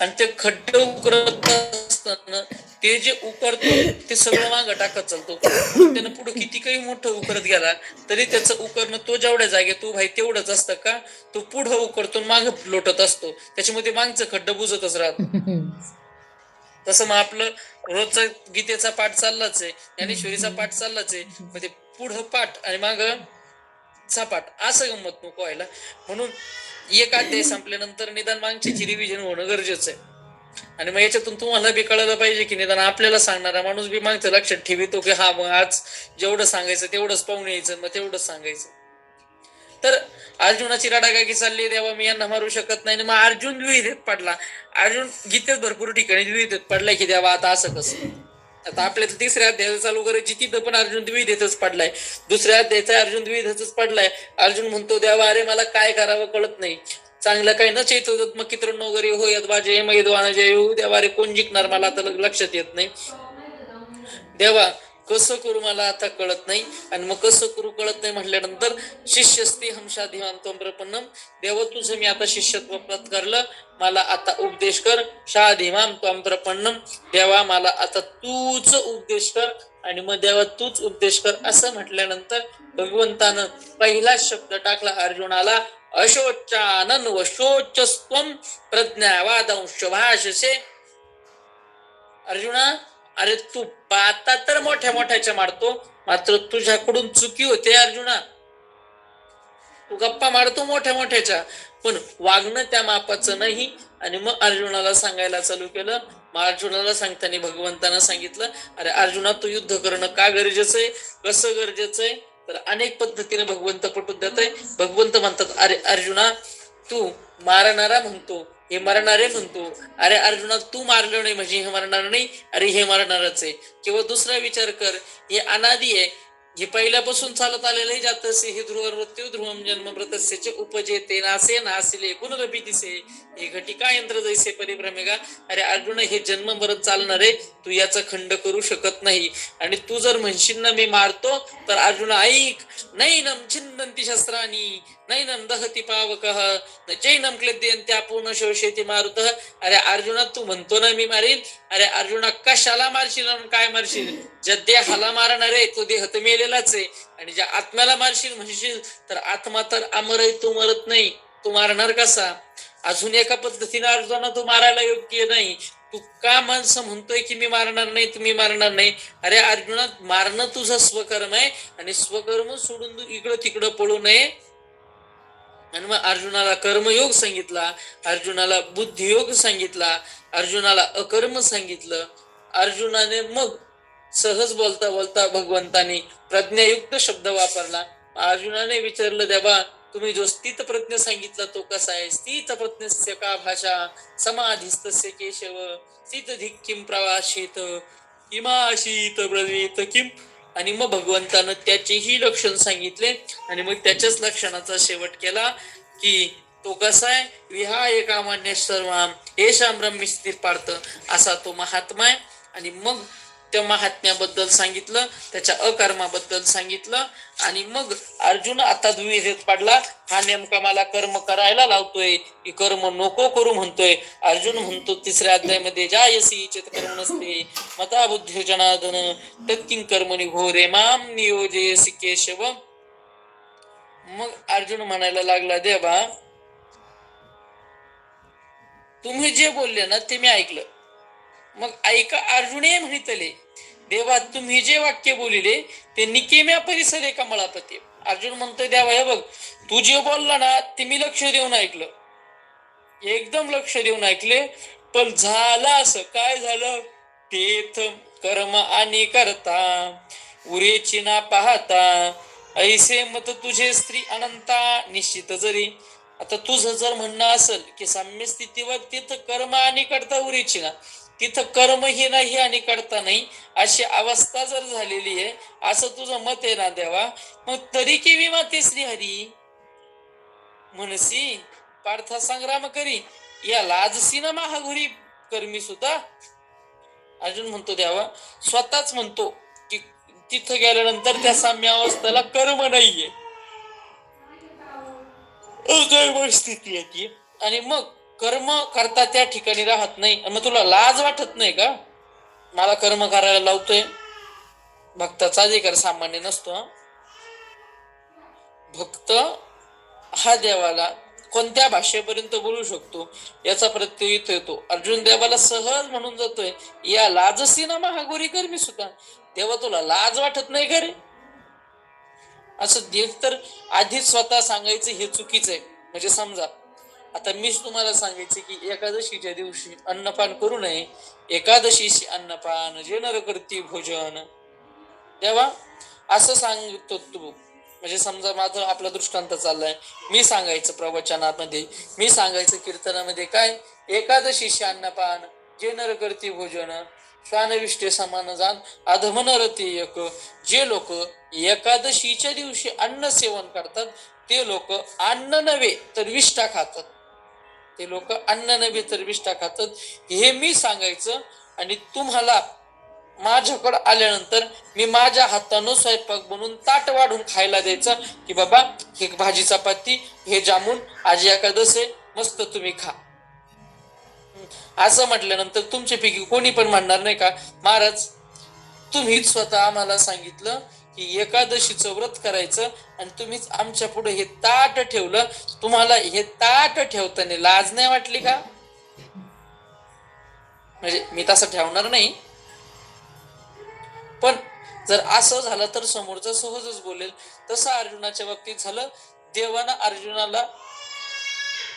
आणि ते खड्ड उकरत असताना ते जे उकरतो ते सगळं मागं टाकत चालतो. त्यानं पुढे किती काही मोठं उकरत गेला तरी त्याचं उकरणं तो जेवढ्या जागेत उभा आहे तेवढंच असतं का? तो पुढं उकरतो मागं लोटत असतो, त्याच्यामध्ये मागचं खड्ड बुजतच राहत. तसं मग आपलं रोजचा गीतेचा पाठ चाललाच आहे, ज्ञानेश्वरीचा पाठ चाललाच आहे, मग ते पुढं पाठ आणि मागं पाठ असं गंमत नको व्हायला. म्हणून एक अध्याय संपल्यानंतर निदान मागची रिव्हिजन होणं गरजेचं आहे. आणि मग याच्यातून तुम्हाला बी कळलं पाहिजे की निदान आपल्याला सांगणारा माणूस बी मागचं लक्षात ठेवितो की हा मग आज जेवढं सांगायचं तेवढंच पाहून यायचं, मग तेवढंच सांगायचं. तर अर्जुनाची रडागागी चालली, देवा मी यांना मारू शकत नाही. मग अर्जुन द्विधेत पडला. अर्जुन गीतेत भरपूर ठिकाणी द्विधेत पडलाय की देवा आता असं कसं. आता आपल्या तिसऱ्या अध्याय चालू करायची तिथं पण अर्जुन द्विधेतच पडलाय. दुसऱ्या अध्यायाचा अर्जुन द्विधेतच पडलाय. अर्जुन म्हणतो देवा अरे मला काय करावं कळत नाही, चांगलं काही न चैतवत मग किरण वगैरे हो यद बाजे मैदवान जय हो. देवा रे कोण जिंकणार मला आता लक्षात येत नाही. देवा कसं करू मला आता कळत नाही. आणि मग कसं करू कळत नाही म्हटल्यानंतर शिष्यस्ते हमशाधिमान त्वं प्रपन्नम. देवा तुझं मी आता शिष्यत्व पत्करलं, मला आता उपदेश कर. शाधिमाम त्वं प्रपन्नम. देवा मला आता तूच उपदेश कर. आणि मग देवा तूच उपदेश कर असं म्हटल्यानंतर भगवंतानं पहिला शब्द टाकला अर्जुनाला, अशोचानन वशोचस्त्वं प्रज्ञावादंश भाषसे. अर्जुना अरे तू बाता तर मोठ्या मोठ्याच्या मारतो, मात्र तुझ्याकडून चुकी होते अर्जुना. तू गप्पा मारतो मोठ्या मोठ्याच्या, पण वागणं त्या मापाचं नाही. आणि मग अर्जुनाला सांगायला चालू केलं. मग अर्जुनाला सांगताना भगवंतानं सांगितलं, अरे अर्जुना तू युद्ध करणं का गरजेचं आहे, कसं गरजेचं आहे? तर अनेक पद्धतीने भगवंत पटवून देत आहे. भगवंत म्हणतात, अरे अर्जुना तू मारणारा म्हणतो, हे मरणारे म्हणतो. अरे अर्जुना तू मारलो नाही म्हणजे हे मरणार नाही, अरे हे मरणारच आहे. किंवा दुसरा विचार कर, हे अनादी आहे, हे पहिल्यापासून चालत आलेलं आहे. जातसे हे ध्रुव मृत्यू ध्रुवम जन्म मृतस्यचे उपजेते नासे नासिले पुनरपी दिसे हे घटिका यंत्र जैसे परिभ्रमेगा. अरे अर्जुन हे जन्म मरत चालणार आहे, तू याचा खंड करू शकत नाही. आणि तू जर म्हणशील ना मी मारतो, तर अर्जुन ऐक, नैनम छिन्नंती शस्त्राणी नैनम दहती पावकः चैनम क्लेद्यन्त्या पूर्ण शोषेती मारुतः. अरे अर्जुना तू म्हणतो ना मी मारील, अरे अर्जुना कशाला मारशील आणि काय मारशील? ज्या देहाला मारणार आहे तो देह तर मेलेलाच आहे, आणि ज्या आत्म्याला मारशील म्हणशील तर आत्मा तर अमर आहे, तू मरत नाही, तू मारणार कसा? अजून एका पद्धतीने अर्जुना तू मारायला योग्य नाही. तू का माणसं म्हणतोय की मी मारणार नाही, तुम्ही मारणार नाही? अरे अर्जुना मारणं तुझं स्वकर्म आहे, आणि स्वकर्म सोडून तू इकडं तिकडं पळू नये. आणि मग अर्जुनाला कर्मयोग सांगितला, अर्जुनाला बुद्धियोग सांगितला, अर्जुनाला अकर्म सांगितलं. अर्जुनाने मग सहज बोलता बोलता भगवंताने प्रज्ञायुक्त शब्द वापरला. अर्जुनाने विचारलं, देवा तुम्ही जो स्थित प्रज्ञ सांगितला तो कसा आहे? स्थित प्रज्ञस्य का भाषा समाधिस्तस्य केशव स्थित धिक्किम प्रवाशित इमाशीत ब्रवीत किम. आणि मग भगवंतानं त्याचेही लक्षण सांगितले आणि मग त्याच्याच लक्षणाचा शेवट केला की तो कसा आहे, विहाय कामान्य सर्वाम येशाम ब्रह्म स्थिर पार्थ, असा तो महात्मा आहे. आणि मग त्या महात्म्याबद्दल सांगितलं, त्याच्या अकर्माबद्दल सांगितलं. आणि मग अर्जुन आता द्विधेत पडला, हा नेमका मला कर्म करायला लावतोय की कर्म नको करू म्हणतोय. अर्जुन म्हणतो 3ऱ्या अध्यायामध्ये, जायसी चेत कर्म नसते मता बुद्धी जनार्दन तत्किं कर्मणि घोरे माम नियोजयसी केशव. मग अर्जुन म्हणायला लागला, देवा तुम्ही जे बोलले ना ते मी ऐकलं. मग ऐका अर्जुन म्हणितले, देवा तुम्ही जे वाक्य बोलिले ते निकेम्या परिसरे कमळापती. अर्जुन म्हणतोय, देवा हे बघ तू जे बोलला ना ते मी लक्ष देऊन ऐकलं, एकदम लक्ष देऊन ऐकले. पण झालं असं, काय झालं, तेथ कर्म आणि करता उरेची ना पाहता ऐसे मत तुझे स्त्री अनंता निश्चित जरी. आता तुझं जर म्हणणं असेल की साम्य स्थितीवर तिथं कर्म आणि करता उरेची ना, तिथं कर्म ही नाही आणि करता नाही अशी अवस्था जर झालेली आहे असं तुझं मत आहे ना देवा, मग तरी केवी माते श्री हरी म्हणसी पार्थ संग्राम करी या लाजसी ना महाघुरी कर्मी सुद्धा. अर्जुन म्हणतो, देवा स्वतःच म्हणतो की तिथं गेल्यानंतर त्या साम्य अवस्थेला कर्म नाहीये, अकर्म स्थिती येते. आणि मग कर्म करता त्या ठिकाणी राहत नाही. मग तुला लाज वाटत नाही का, मला कर्म करायला लावतोय? भक्ताचा अधिकार सामान्य नसतो. भक्त हा देवाला कोणत्या भाषेपर्यंत बोलू शकतो याचा प्रत्यय इथं येतो. अर्जुन देवाला सहज म्हणून जातोय, या लाजसी ना महागोरी कर्मी सुद्धा. देवा तुला लाज वाटत नाही का रे? असं देव तर आधीच स्वतः सांगायचं हे चुकीचं आहे. म्हणजे समजा आता मीच तुम्हाला सांगायचे की एकादशीच्या दिवशी अन्नपान करू नये, एकादशीशी अन्नपान जे नर करती भोजन. तेव्हा असं सांगतो तू, म्हणजे समजा माझं आपला दृष्टांत चाललाय, मी सांगायचं प्रवचनामध्ये, मी सांगायचं कीर्तनामध्ये काय, एकादशीशी अन्नपान जे नर करती भोजन श्वानविष्टे समान जाण अधमन रती एक. जे लोक एकादशीच्या दिवशी अन्न सेवन करतात ते लोक अन्न नव्हे तर विष्ठा खातात. ते लोक अन्न नव्हे तर विष्ठा खातात हे मी सांगायचं. आणि तुम्हाला माझ्याकडे आल्यानंतर मी माझ्या हातानं स्वयंपाक बनवून ताट वाढून खायला द्यायचं की बाबा हे भाजी चपाती, हे जामून, आज एकादश आहे, मस्त तुम्ही खा. असं म्हटल्यानंतर तुमच्यापैकी कोणी पण म्हणणार नाही का, महाराज तुम्हीच स्वतः आम्हाला सांगितलं की एकादशीचं व्रत करायचं आणि तुम्हीच आमच्या पुढे हे ताट ठेवलं, तुम्हाला हे ताट ठेवताना लाज नाही वाटली का? म्हणजे मी तसं ठेवणार नाही, पण जर असं झालं तर समोरचा सहजच बोलेल. तसं अर्जुनाच्या बाबतीत झालं. देवानं अर्जुनाला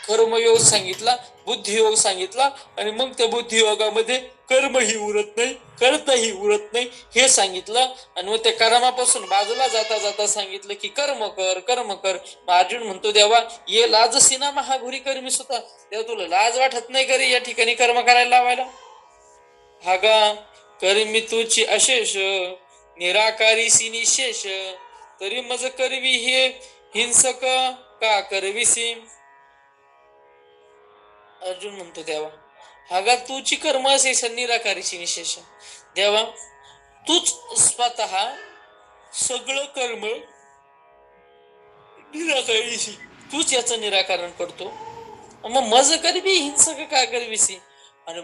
कर्मयोग सांगितला, बुद्धियोग सांगितला आणि मग त्या बुद्धियोगामध्ये कर्मही उरत नाही, कर्ताही उरत नाही हे सांगितलं. आणि मग त्या कर्मापासून बाजूला जाता जाता सांगितलं की कर्म कर, कर्म कर. अर्जुन म्हणतो, देवा ये लाजसी ना महाघुरी कर्मी सुद्धा. देवा तुला लाज वाटत नाही का रे या ठिकाणी कर्म करायला लावायला? हागा कर्मी तुची अशेष निराकारीसी निशेष तरी मज करवी हे हिंसक का करविसी. अर्जुन म्हणतो, देवा हागा तुची कर्म अशेष निराकारीची निशेष. देवा तूच स्वतः सगळं कर्म निराकारीशी, तूच याचं निराकरण करतो. मग मज करवी हिंसक का करविसी, आणि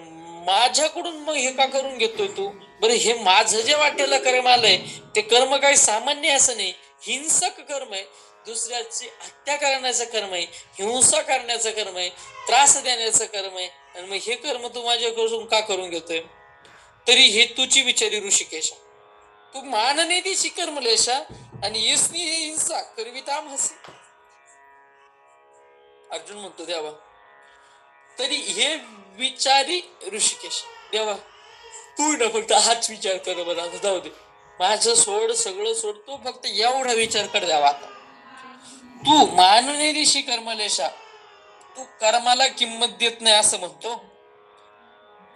माझ्याकडून मग हे का करून घेतोय तू? बरं हे माझं जे वाटेला कर्म आलंय ते कर्म काही सामान्य असं नाही, हिंसक कर्म आहे, दुसऱ्याची हत्या करण्याचं कर्म आहे, हिंसा करण्याचं कर्म आहे, त्रास देण्याचं कर्म आहे. आणि मग हे कर्म तू माझ्याकडून का करून घेतोय? तरी हे तुची विचारी ऋषिकेशा, तू मान नाही दिशी कर्मलेशा आणि येसनी हे हिंसा करविताम हसी. अर्जुन म्हणतो, देवा तरी हे विचारी ऋषिकेश, देवा तू ना फक्त हाच विचार कर बरं, आता जाऊ दे, माझं सोड, सगळं सोड, तू फक्त एवढा विचार कर. द्यावा आता तू मानने ऋषी कर्मलेशा, तू कर्माला किंमत देत नाही असं म्हणतो.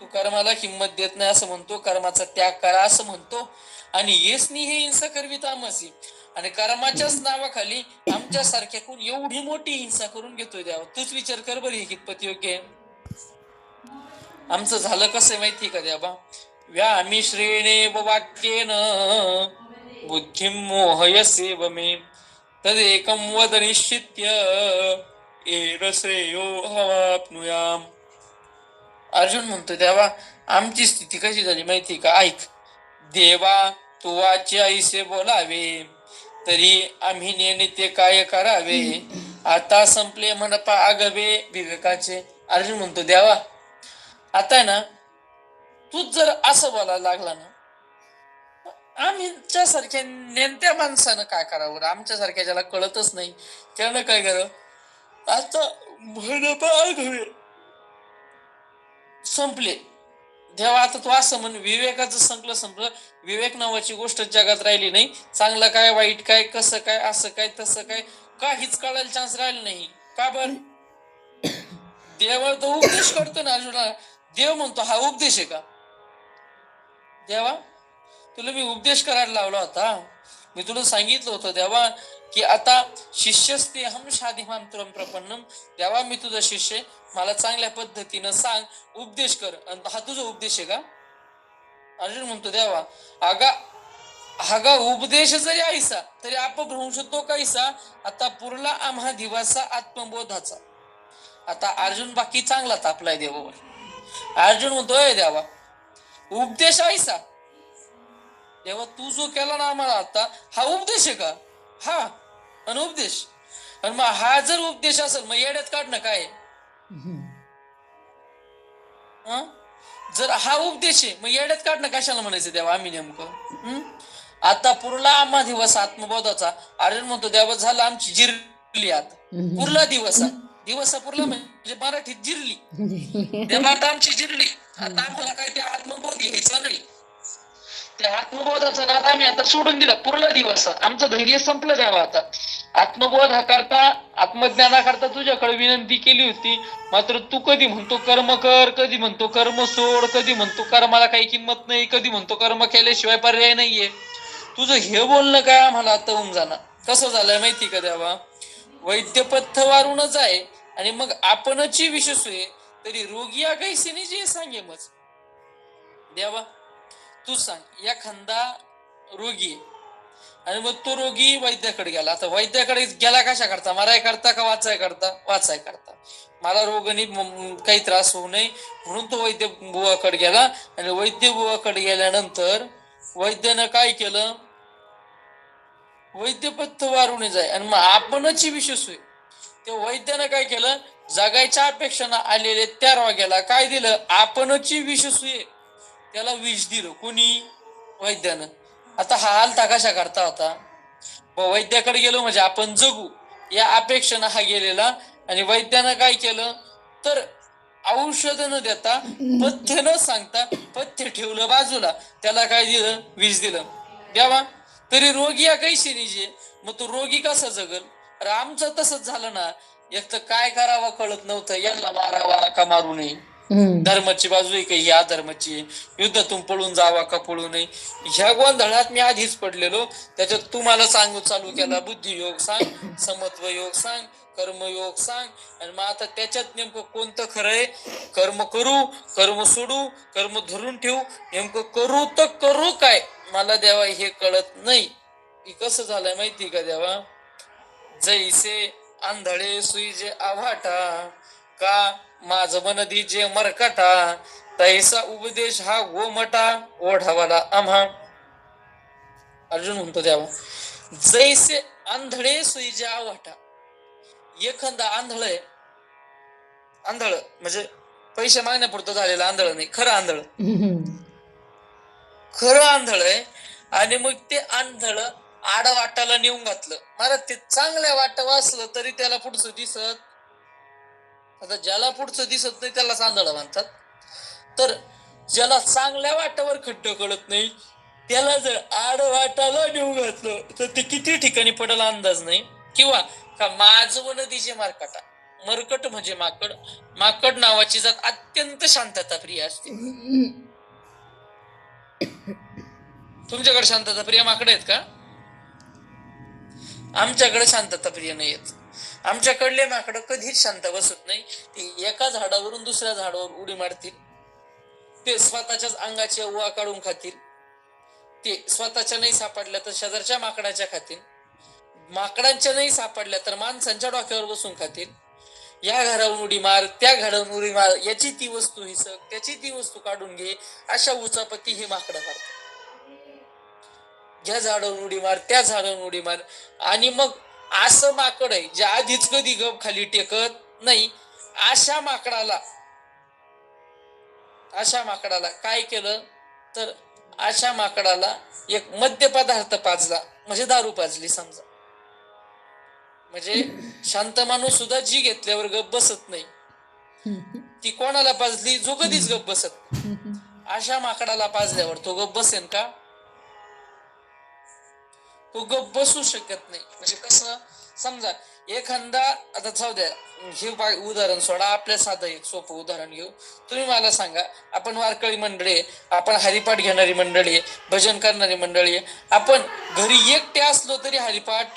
तू कर्माला किंमत देत नाही असं म्हणतो, कर्माचा त्याग करा असं म्हणतो, आणि येसनी हे हिंसा करवी तामसी, आणि कर्माच्याच नावाखाली आमच्या सारख्याकडून एवढी मोठी हिंसा करून घेतोय देवा. तूच विचार कर बरं, हे कितपत योग्य आहे. आमचं झालं कसं माहिती का देवा? व्यामिश्रेणेव वाक्येन बुद्धिं मोहयसेव मे तदेकं वद निश्चित्य एरश्रेयो हवाप्नुयाम. अर्जुन म्हणतो देवा, आमची स्थिती कशी झाली माहिती का? ऐक देवा, तू वाचे ऐसे बोलावे, तरी आम्ही नेणे ते काय करावे. आता संपले म्हणपा आगवे विवेकाचे. अर्जुन म्हणतो देवा, आता आहे ना, तूच जर असं बोलायला लागला ना, आमच्या सारख्या नेमत्या माणसानं काय करावं? आमच्या सारख्या ज्याला कळतच नाही त्यानं काय करावं? आता म्हणपा आगवे संपले देवा. आता तू असं म्हण, विवेकाचं संपलं. विवेक नावाची गोष्ट जगात राहिली नाही. चांगलं काय, वाईट काय, कसं काय, असं काय, तसं काय, काहीच कळायला चान्स राहिला नाही. का बर? देवा तो उपदेश करतो ना अर्जुनाला. देव म्हणतो हा उपदेश आहे का? देवा, तुला मी उपदेश करायला लावला होता. मी तुला सांगितलं होतं देवा की आता शिष्यस्ते हम शाधिमान तुरम प्रपन्नम. देवा, मी तुझा शिष्य, मला चांगल्या पद्धतीनं सांग, उपदेश कर. आणि हा तुझा उपदेश आहे का? अर्जुन म्हणतो देवा, हागा उपदेश जरी ऐसा तरी अपभ्रंश तो कैसा, आता पुरला आम्हा दिवसा आत्मबोधाचा. आता अर्जुन बाकी चांगला तापलाय देवावर. अर्जुन म्हणतोय देवा, उपदेश ऐसा. देवा, तू जो केला ना आम्हाला आता, हा उपदेश आहे का? हा अनुपदेश. आणि मग हा जर उपदेश असेल मग येड्यात काढणं काय? जर हा उपदेश आहे मग येड्यात काढणं कशाला म्हणायचं देवा आम्ही नेमकं? आता पुरला आम्हा दिवस आत्मबोधाचा. अर्जुन म्हणतो देवा, झाला आमची जिरली. आता पुरला दिवसा पुरला म्हणजे मराठीत जिरली. देवा, आता आमची जिरली. आता आम्हाला काय ते आत्मबोध घ्यायचा नाही. त्या आत्मबोधाचा नाद आम्ही आता सोडून दिला. पुरला दिवस, आमचं धैर्य संपलं देवा. आता आत्मबोध हा करता, आत्मज्ञानाकरता तुझ्याकडे विनंती केली होती, मात्र तू कधी म्हणतो कर्म कर, कधी म्हणतो कर्म सोड, कधी म्हणतो कर्माला काही किंमत नाही, कधी म्हणतो कर्म केल्याशिवाय पर्याय नाहीये. तुझं हे बोलणं काय आम्हाला आता होऊन जाणार. कसं झालंय माहिती का देवा? वैद्यपथ्थ वारूनच आहे आणि मग आपणची विश्वसोय तरी रोगी कैसे जे सांगे. मग देवा तू सांग, एखादा रोगी आणि मग तो रोगी वैद्याकडे गेला. आता वैद्याकडे गेला कशा करता? माराय करता का वाचाय करता? वाचाय करता. मला रोगाने काही त्रास होऊ नये म्हणून तो वैद्य बुवाकडे गेला. आणि वैद्य बुवाकडे गेल्यानंतर वैद्यानं काय केलं? वैद्यपथ्य वारून जाय आणि मग आपणची विश्वास होय. त्या वैद्यानं काय केलं? जगायच्या अपेक्षानं आलेले त्या रोग्याला काय दिलं? आपणची विश्वास होय, त्याला विष दिलं. कोणी? वैद्यानं. आता हा हाल कशा करता होता? वैद्याकडे गेलो म्हणजे आपण जगू या अपेक्षानं हा गेलेला. आणि वैद्यानं काय केलं? तर औषध न देता, पथ्य न सांगता, पथ्य ठेवलं बाजूला, त्याला काय दिलं? विष दिलं. देवा, तरी रोगी या कैशी निजे. मग तो रोगी कसा जगल? अरे आमचं तसंच झालं ना. एक तर काय करावं कळत नव्हतं. यांना मारावा का मारू नये, धर्माची बाजू आहे का ही अधर्माची, युद्धातून पळून जावा का पळू नये, ह्या गोंधळात मी आधीच पडलेलो. त्याच्यात तुम्हाला सांगू चालू केला, बुद्धियोग सांग, समत्व योग सांग, कर्मयोग सांग. आणि मग आता त्याच्यात नेमकं कोणतं खरंय? कर्म करू, कर्म सोडू, कर्म धरून ठेवू, नेमकं करू तर करू काय मला देवा हे कळत नाही. की कसं झालंय माहिती का देवा? जैसे आंधळे सुईजे आव्हाटा, का माझ मन जे मरकटा, तैसा उपदेश हा गोमटा ओढावाला आम्हा. अर्जुन म्हणतो देवा, जैसे आंधळे सुईजे आव्हाटा. एखादा आंधळ आहे, आंधळ म्हणजे पैसे मागण्यापुरतं झालेलं आंधळ नाही, खरं आंधळ, खरं आंधळ आहे. आणि मग ते आंधळ आडवाटाला नेऊन घातलं. मला ते चांगल्या वाट वाचलं तरी त्याला पुढचं दिसत. आता ज्याला पुढचं दिसत नाही त्याला आंधळ म्हणतात. तर ज्याला चांगल्या वाटावर खड्ड कळत नाही त्याला जर आडवाटाला नेऊन घातलं तर ते किती ठिकाणी पडला अंदाज नाही. किंवा का माझं नदीचे मार्काटा, मरकट म्हणजे माकड. माकड नावाची जात अत्यंत शांतता प्रिय असते. तुमच्याकडे शांतता प्रिय माकड आहेत का? आमच्याकडे शांतता प्रिय नाही आहेत. आमच्याकडले माकडं कधीच शांत बसत नाही. ते एका झाडावरून दुसऱ्या झाडावर उडी मारतील. ते स्वतःच्याच अंगाची उवा काढून खातील. ते स्वतःच्या नाही सापडल्या तर शेजारच्या माकडाच्या खातील. माकडांच्या नाही सापडल्या तर माणसांच्या डोक्यावर बसून खातील. या घरावरून उडी मार, त्या घरावरून उडी मार, याची ती वस्तू हिसक, त्याची ती वस्तू काढून घे, अशा उचापती ही माकडं करतात. ज्या झाडावरून उडी मार, त्या झाडावरून उडी मार. आणि मग असं माकड आहे जे आधीच कधी गप खाली टेकत नाही. अशा माकडाला काय केलं तर अशा माकडाला एक मद्य पदार्थ पाजला, म्हणजे दारू पाजली समजा. म्हणजे शांत माणूस सुद्धा जी घेतल्यावर गप बसत नाही, ती कोणाला पाजली? जो कधीच गप बसत. अशा माकडाला पाजल्यावर तो गप बसेन का? तो गप बसू शकत नाही. म्हणजे कसं समजा एखादा, आता जाऊ द्या हे उदाहरण सोडा, आपल्या साधं एक सोपं उदाहरण घेऊ. तुम्ही मला सांगा, आपण वारकरी मंडळी आहे, आपण हरिपाठ घेणारी मंडळी आहे, भजन करणारी मंडळी आहे, आपण घरी एकटे असलो तरी हरिपाठ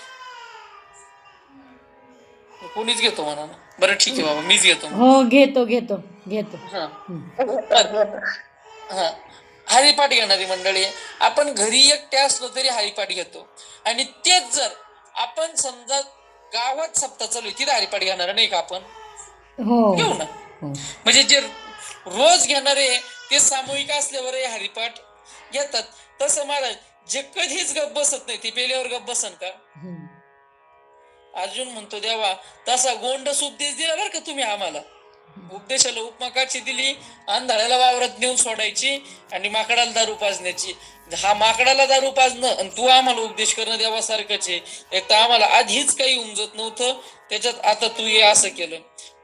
कोणीच घेतो म्हणा ना. बरं ठीक आहे बाबा, मीच घेतो. हो, घेतो. हा, हरिपाठ घेणारी मंडळी, आपण घरी एकटे असलो तरी हरिपाठ घेतो. आणि तेच जर आपण समजा गावात सप्ताह चालू आहे, तिथे हरिपाठ घेणार नाही का आपण? हो, घेऊ ना. म्हणजे जे रोज घेणारे ते सामूहिक असल्यावर हरिपाठ घेतात. तसं महाराज जे कधीच गप बसत नाही ते पेल्यावर गप बसन का? अर्जुन म्हणतो देवा तसा गोंडस उपदेश दिला बरं का तुम्ही आम्हाला. उपदेशाला उपमाकाची दिली, आंधळ्याला वावरात नेऊन सोडायची आणि माकडाला दारू पाजण्याची. हा माकडाला दारू पाजणं आणि तू आम्हाला उपदेश करणं देवासारखंच आहे. एक तर आम्हाला आधीच काही उमजत नव्हतं, त्याच्यात आता तू हे असं केलं.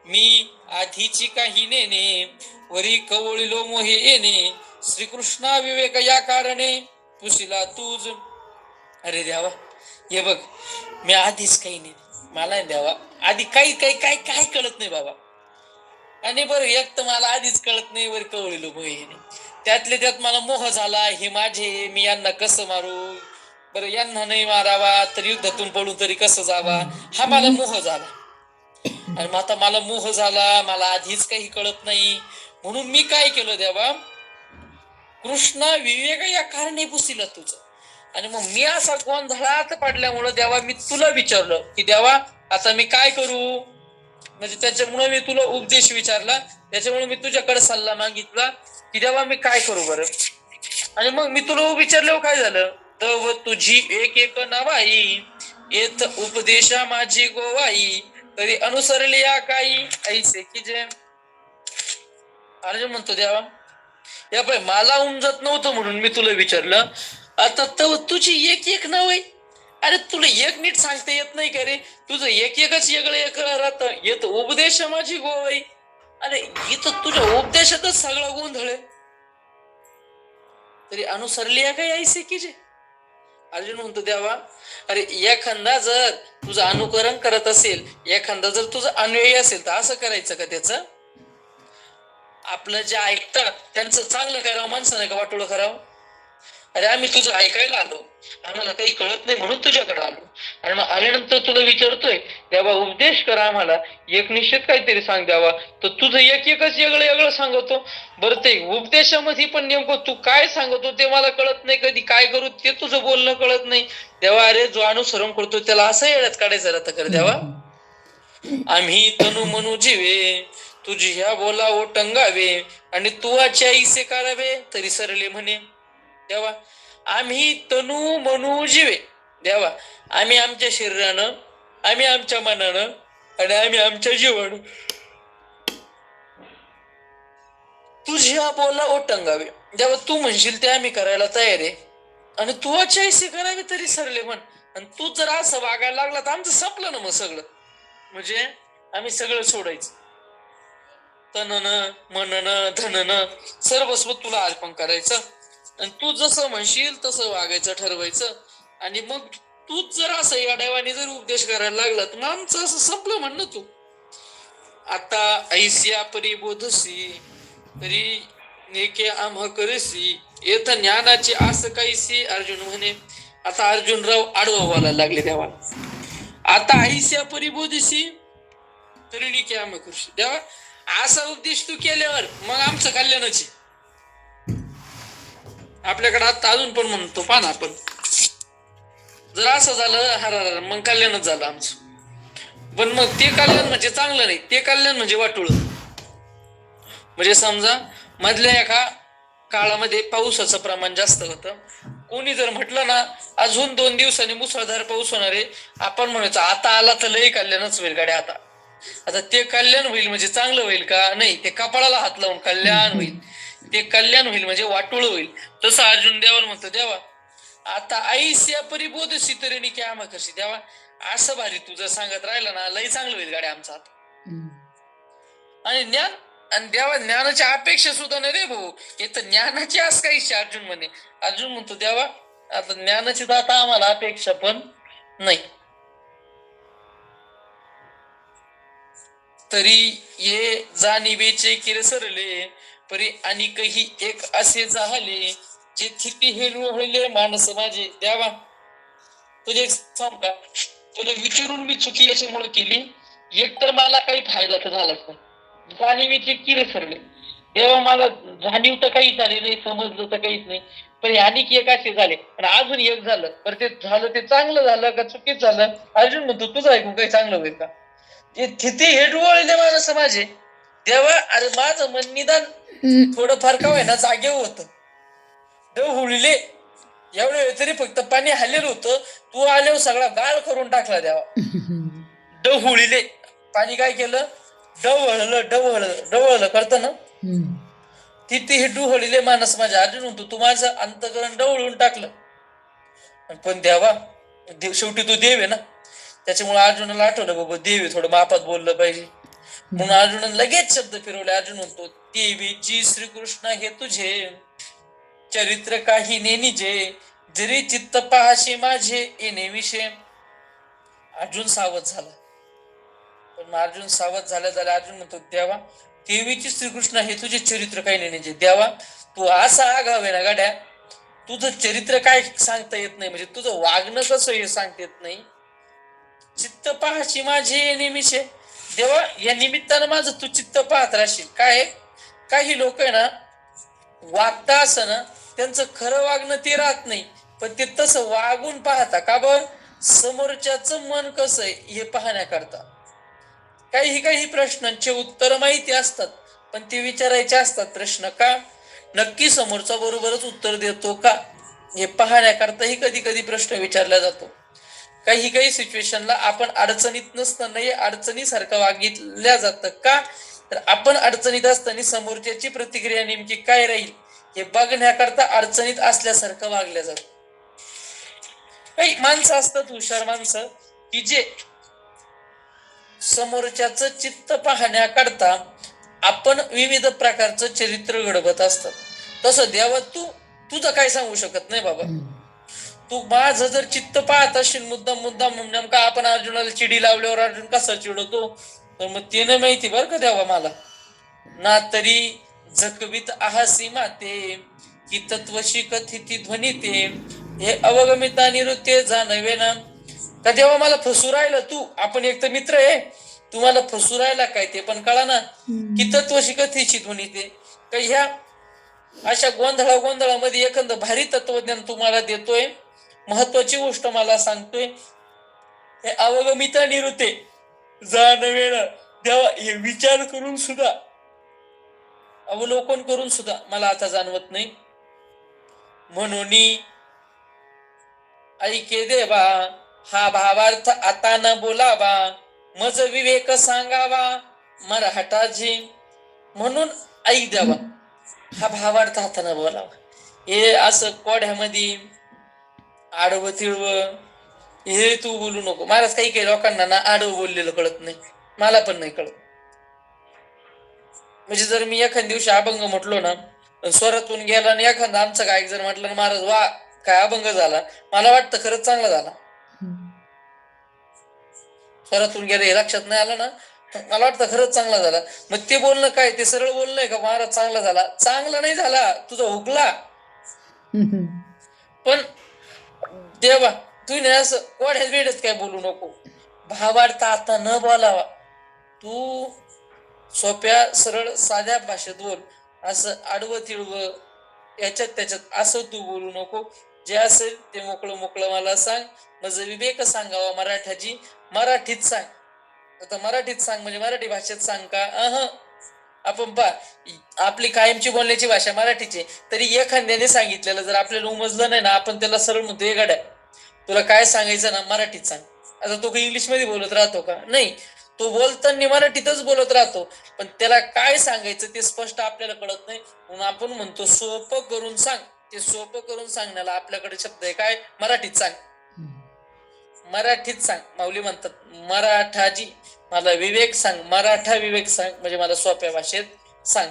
मी आधीची काही नेने वरी कवळीलो मोहे येणे, श्रीकृष्णा विवेक या कारणे पुसिला तूज. अरे देवा हे बघ, मी आधीच काही नाही, मला द्यावा आधी काही काही काय काय कळत नाही बाबा. आणि बरं एक तर मला आधीच कळत नाही वर कवळीलो मोहे येणे, त्यातले त्यात मला मोह झाला, हे माझे, मी यांना कसं मारू, बरं यांना नाही मारावा तर युद्धातून पडून तरी कसं जावा, हा मला मोह झाला. आणि मग आता मला मोह झाला, मला आधीच काही कळत नाही, म्हणून मी काय केलं देवा, कृष्णा विवेक या कारणे पुसिला तुझं. आणि मग मी असा गोंधळात पडल्यामुळं देवा मी तुला विचारलं की देवा आता मी काय करू. म्हणजे त्याच्यामुळे मी तुला उपदेश विचारला, त्याच्यामुळे मी तुझ्याकडे सल्ला मागितला की देवा मी काय करू बरं. आणि मग मी तुला विचारल्यावर काय झालं, तव तुझी एक एक नावाई येत उपदेशा माझी गोवाई, तरी अनुसरले या काही ऐसे की जे. अर्जुन म्हणतो देवा या पाय मला उमजत नव्हतं म्हणून मी तुला विचारलं, आता तव तुझी एक एक नाव आहे. अरे तुला एक नीट सांगता येत नाही का रे, तुझं एक एकच वेगळं एक राहत येत उपदेश माझी गोवाई. अरे इथं तुझ्या उपदेशातच सगळा गोंधळ आहे, तरी अनुसरली काय ऐसे की जे. अर्जुन म्हणतो देवा अरे एखादा जर तुझं अनुकरण करत असेल, एखादा जर तुझं अन्वयी असेल तर असं करायचं का त्याचं? आपलं जे ऐकतात त्यांचं चांगलं करावं, माणसाने का वाटोळं करावं? अरे आम्ही तुझं ऐकायला आलो, आम्हाला काही कळत नाही म्हणून तुझ्याकडे आलो, आणि मग आल्यानंतर तुला विचारतोय देवा उपदेश करा आम्हाला, एक निश्चित काहीतरी सांग द्यावा, तर तुझं एक एकच वेगळं वेगळं सांगतो. बरं ते उपदेशामध्ये पण नेमकं तू काय सांगतो ते मला कळत नाही, कधी काय करू ते तुझं बोलणं कळत नाही देवा. अरे जो अनुसरण करतो त्याला असं येण्यात काढायचं राहतं कर देवा. आम्ही तनु मनु जीवे तुझी ह्या बोला ओटंगावे, आणि तू ऐसे करावे तरी सरले म्हणे. देवा आम्ही तनु मनु जीवे, देवा आम्ही आमच्या शरीरानं, आम्ही आमच्या मनानं आणि आम्ही आमच्या जीवन तुझ्या बोला ओटंगावे. देवा तू म्हणशील ते आम्ही करायला तयार आहे, आणि तू ऐसे करावे तरी सरले म्हण. आणि तू जर असं वागायला लागला तर आमचं संपलं ना मग सगळं. म्हणजे आम्ही सगळं सोडायचं, तनन मनन धनन सर्वस्व तुला अर्पण करायचं, आणि तू जसं म्हणशील तसं वागायचं ठरवायचं. आणि मग तूच जर असं या देवाने जर उपदेश करायला लागला तर आमचं असं संपलं म्हणणं. तू आता ऐसिया परिबोधसी तरी नेके आम्ह करसी येथ ज्ञानाची आस काहीसी अर्जुन म्हणे. आता अर्जुनराव आडवा बोलायला लागले देवा. आता ऐसिया परिबोधसी तरी नेके आम्ह करसी. देवा असा उपदेश तू केल्यावर मग आमचं कल्याणच आहे. आपल्याकडे आता अजून पण म्हणतो पाहा ना आपण, जर असं झालं हर मग कल्याणच झालं आमचं. पण मग ते कल्याण म्हणजे चांगलं नाही, ते कल्याण म्हणजे वाटोळ. म्हणजे समजा मधल्या एका काळामध्ये पावसाचं प्रमाण जास्त होतं. कोणी जर म्हटलं ना अजून 2 दिवसांनी मुसळधार पाऊस होणार आहे, आपण म्हणायचं आता आला तर लय कल्याणच होईल गाड्या. आता ते कल्याण होईल म्हणजे चांगलं होईल का? नाही, ते कपाळाला हात लावून कल्याण होईल. ते कल्याण होईल म्हणजे वाटोळ होईल. तसं अर्जुन देवाला म्हणतो, देवा आता ऐसिया परिबोधसी तरी की आम्हा कशी. देवा असं भारी तुझं सांगत राहिलं ना लय चांगलं होईल गाड्या आमचा आता. आणि ज्ञान आणि देवा ज्ञानाची अपेक्षा सुद्धा नाही रे भाऊ, इथं ज्ञानाची असं काही. अर्जुन म्हणे, अर्जुन म्हणतो देवा आता ज्ञानाची तर आता आम्हाला अपेक्षा पण नाही. तरी ये जाणीवेचे किरसरले परी आणि काही एक असे झाले जे थिती हे रोहले माणस माझे. देवा तुझे सांग का, तुला विचारून मी चुकी याच्यामुळे केली, एक तर मला काही फायदा तर झालाच नाही. जाणीवेचे किरसरले. देवा मला जाणीव तर काही झाली नाही, समजलं तर काहीच नाही, पण आणखी एक असे झाले. पण अजून एक झालं, तर ते झालं ते चांगलं झालं का चुकीच झालं? अर्जुन म्हणतो तुझं ऐकून काही चांगलं होईल का? तिथे हेडवळले माणस माझे. देवा अरे माझं मन निदान थोडंफार का व्हायना जागेवर होतं. हुळले एवढ्या वेळ तरी फक्त पाणी हल्लेलं होतं, तू आल्यावर सगळा गाळ करून टाकला देवा. हुळले पाणी काय केलं, डवळलं करतं ना, तिथे हे डुहळले माणस माझे. अर्जुन म्हणतो तू माझं अंतकरण डवळून टाकलं. पण देवा शेवटी तू देव आहे ना, त्याच्यामुळे अर्जुनाला आठवलं बाबा देवी थोडं मापात बोललं पाहिजे. म्हणून अर्जुनाने लगेच शब्द फिरवले. अर्जुन म्हणतो देवीची श्रीकृष्ण हे तुझे चरित्र काही नेनिजे जरी चित्त पाहाशी माझे येणे विषय. अर्जुन सावध झाला. पण अर्जुन सावध झाल्या अर्जुन म्हणतो देवा देवीची श्रीकृष्ण हे तुझे चरित्र काही नेनिजे. देवा तू असा आगाव आहे ना गाड्या, तुझं चरित्र काय सांगता येत नाही, म्हणजे तुझं वागणं कसं हे सांगता येत नाही. चित्त पाहाशी माझे नेहमीचे. देवा या निमित्तानं माझं तू चित्त पाहत राहशील. काय काही लोक आहे ना वागता असं ना त्यांचं खरं वागणं ते राहत नाही, पण ते तसं वागून पाहता का बर समोरच्याच मन कसं आहे हे पाहण्याकरता. काही प्रश्नांचे उत्तर माहिती असतात, पण ते विचारायचे असतात प्रश्न का नक्की समोरचा बरोबरच उत्तर देतो का हे पाहण्याकरताही कधी प्रश्न विचारला जातो. काही सिच्युएशनला आपण अडचणीत नसताना अडचणीसारखं वागितल्या जातं का, तर आपण अडचणीत असताना समोरच्याची प्रतिक्रिया नेमकी काय राहील हे बघण्याकरता अडचणीत असल्यासारखं वागल्या जातं. काही माणसं असतात हुशार माणसं की जे समोरच्याचं चित्त पाहण्याकरता आपण विविध प्रकारचं चरित्र घडवत असतात. तसं देवा तू तुझं काय सांगू शकत नाही बाबा. तू माझं जर चित्त पाहत असशील मुद्दाम नेमका आपण अर्जुनाला चिडी लावल्यावर अर्जुन कसा चिडवतो, तर मग ते नाही माहिती बरं का देवा मला. ना तरी जगवित आहासी माते की तत्वशी कथिती ध्वनी ते हे अवगमिता निरुत्य जाणवे ना. का देवा मला फसू राहिला तू, आपण एक तर मित्र आहे, तू मला फसू राहिला काय ते पण कळा ना. की तत्वशी कथीची ध्वनी ते काही ह्या अशा गोंधळामध्ये एखादं भारी तत्वज्ञान तुम्हाला देतोय, महत्वाची गोष्ट मला सांगतोय, हे अवगमिता निरुते जाणवेन. देवा हे विचार करून सुद्धा अवलोकन करून सुद्धा मला आता जाणवत नाही. म्हणून ऐके देवा हा भावार्थ आता न बोलावा, मज विवेक सांगावा मराठाजी. म्हणून ऐक देवा हा भावार्थ आता न बोलावा. हे असं कोड्यामध्ये आडवं तिळवं हे तू बोलू नको महाराज. काही लोकांना ना आडवं बोललेलं कळत नाही, मला पण नाही कळत. म्हणजे जर मी एखाद्या दिवशी अभंग म्हटलो ना, स्वरातून गेला आणि एखादा आमचा गायक जर म्हटलं ना महाराज वा काय अभंग झाला, मला वाटतं खरंच चांगला झाला. स्वरातून गेलं हे लक्षात नाही आलं ना, मला वाटतं खरंच चांगला झाला. मग ते बोलणं काय, ते सरळ बोलणं आहे का महाराज चांगला झाला? चांगला नाही झाला, तुझा हुकला. पण देवा तू नाही असं वाढ्यात वेड्यात काय बोलू नको. भावार्थ आता न बोलावा, तू सोप्या सरळ साध्या भाषेत बोल. असं आडवं तिळवं याच्यात त्याच्यात असं तू बोलू नको. जे असेल ते मोकळं मोकळं मला सांग. माझं विवेक सांगावा मराठाजी, मराठीत सांग. आता मराठीत सांग म्हणजे मराठी भाषेत सांग का? आपण आपली कायमची बोलण्याची भाषा मराठीची, तरी एखाद्याने सांगितलेलं जर आपल्याला उमजलं नाही ना, आपण त्याला सरळ म्हणतो हे गाड्या तुला काय सांगायचं ना मराठीत सांग. आता तो काही इंग्लिश मध्ये बोलत राहतो का? नाही, तो बोलताना मराठीतच बोलत राहतो, पण त्याला काय सांगायचं ते स्पष्ट आपल्याला कळत नाही, म्हणून आपण म्हणतो सोपं करून सांग. ते सोपं करून सांगण्याला आपल्याकडे शब्द आहे काय? मराठीत सांग. मराठीत सांग. माऊली म्हणतात मराठाजी मला विवेक सांग, मराठा विवेक सांग, म्हणजे मला सोप्या भाषेत सांग.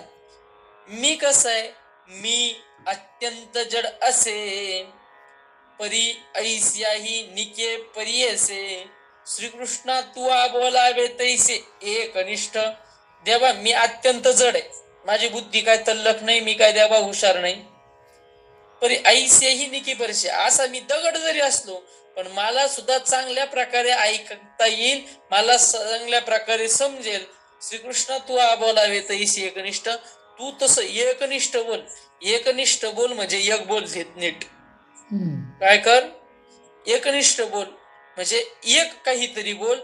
मी कसं आहे, मी अत्यंत जड असे, परी ऐस्याही निके परियसे, श्रीकृष्णा तू बोलावे तैसे एक अनिष्ठ. देवा मी अत्यंत जड आहे, माझी बुद्धी काय तल्लख नाही, मी काय देवा हुशार नाही. परी ऐसेही निकी परिसे, असा मी दगड जरी असलो पण मला सुद्धा चांगल्या प्रकारे ऐकता येईल, मला चांगल्या प्रकारे समजेल. श्रीकृष्ण तू बोलावे तैसे एकनिष्ठ, तू तसं एकनिष्ठ बोल. एकनिष्ठ बोल म्हणजे एक बोल नीट. काय कर? एकनिष्ठ बोल म्हणजे एक काहीतरी बोल,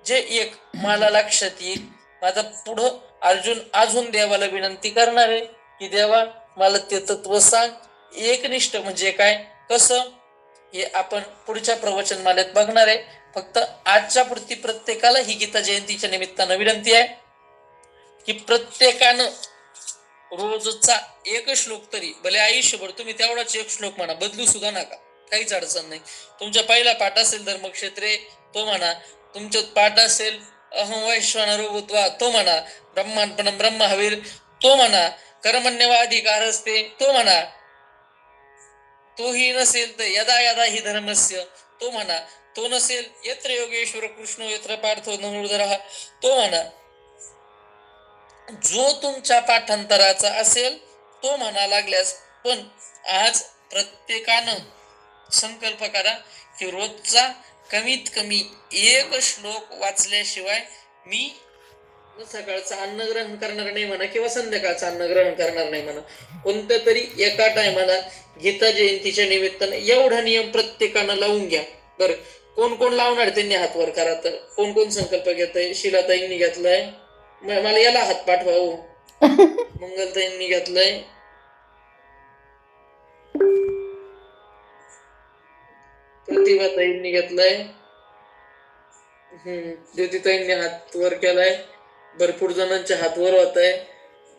जे एक मला लक्षात येईल. माझा पुढं अर्जुन अजून देवाला विनंती करणार आहे की देवा मला ते तत्व सांग. एकनिष्ठ म्हणजे काय, कसं, हे आपण पुढच्या प्रवचनमालेत बघणार आहे. फक्त आजच्या पुरती प्रत्येकाला ही गीता जयंतीच्या निमित्तानं विनंती आहे की प्रत्येकानं रोजचा एक श्लोक तरी, भले आयुष्यभर तुम्ही तेवढाच एक श्लोक म्हणा, बदलू सुद्धा नका, काहीच अडचण नाही. तुमच्या पहिला पाठ असेल धर्मक्षेत्रे तो म्हणा, तुमच्यात पाठ असेल अहं वैश्वानरो भूत्वा तो म्हणा, ब्रह्मार्पणं ब्रह्म हवीर तो म्हणा, कर्मण्यवाधिकार असते तो म्हणा, तोही नसेल तर यदा यदा ही धर्मस्य तो म्हणा, तो नसेल यत्र योगेश्वर कृष्ण यत्र पार्थो धनुर्धरः तो म्हणा. जो तुमच्या पाठांतराचा असेल तो म्हणा लागल्यास. पण आज प्रत्येकानं संकल्प करा की रोजचा कमीत कमी एक श्लोक वाचल्याशिवाय मी सकाळचं अन्न ग्रहण करणार नाही म्हणा, किंवा संध्याकाळचं अन्न ग्रहण करणार नाही म्हणा. कोणत्या तरी एका टायमाला गीता जयंतीच्या निमित्तानं एवढा नियम प्रत्येकानं लावून घ्या. बरं, कोण कोण लावणार त्यांनी हात वर करा. तर कोण कोण संकल्प घेतय? शिलाताईंनी घेतलाय, मला याला हात पाठवा हो. मंगलताईंनी घेतलाय, प्रतिभाताईंनी घेतलाय, ज्योतिताईंनी हात वर केलाय, भरपूर जणांचे हात वर होत आहे.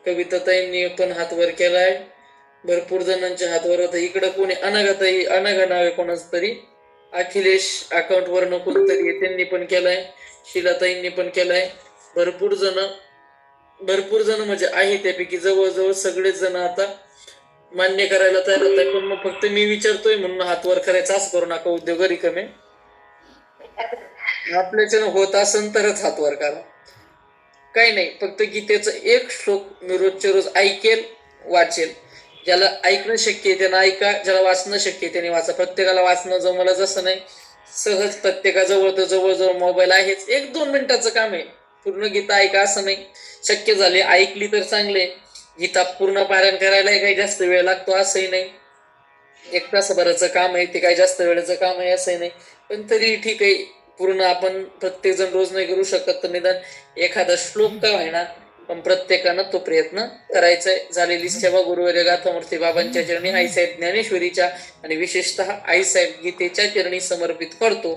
कविताताईंनी पण हात वर केलाय, भरपूर जणांचे हात वर होत आहे. इकडं कोणी अनघाताई, अनघा नावे कोणाच तरी, अखिलेश अकाउंट वरनं कोणतरी त्यांनी पण केलाय, शिलाताईंनी पण केलाय. भरपूर जण म्हणजे आहे, त्यापैकी जवळजवळ सगळेच जण आता मान्य करायला तयार होत आहे. पण मग फक्त मी विचारतोय म्हणून हात वर करायचा असं करू नका, उद्योग रिकामे. आपल्याच्यानं होत असेल तरच हात वर करा, काही नाही. फक्त गीतेचं एक श्लोक मी रोजच्या रोज ऐकेल, वाचेल. ज्याला ऐकणं शक्य आहे त्यानं ऐका, ज्याला वाचणं शक्य आहे त्याने वाचा. प्रत्येकाला वाचणं जमलंच असं नाही, सहज प्रत्येकाजवळ तर जवळजवळ मोबाईल आहेच. 1-2 मिनिटाचं काम आहे, पूर्ण गीता ऐका असं नाही. शक्य झाले ऐकली तर चांगले. गीता पूर्ण पारायण करायला काही जास्त वेळ लागतो असंही नाही, 1 तासाभराचं काम आहे ते, काही जास्त वेळेचं काम आहे असंही नाही. पण तरी ठीक आहे, पूर्ण आपण प्रत्येक जण रोज नाही करू शकत, तर निदान एखादा श्लोक का व्हायना पण प्रत्येकानं तो प्रयत्न करायचा आहे. झालेली सेवा गुरुवर्य गाथामूर्ती बाबांच्या चरणी, आईसाहेब ज्ञानेश्वरीच्या आणि विशेषतः आईसाहेब गीतेच्या चरणी समर्पित करतो.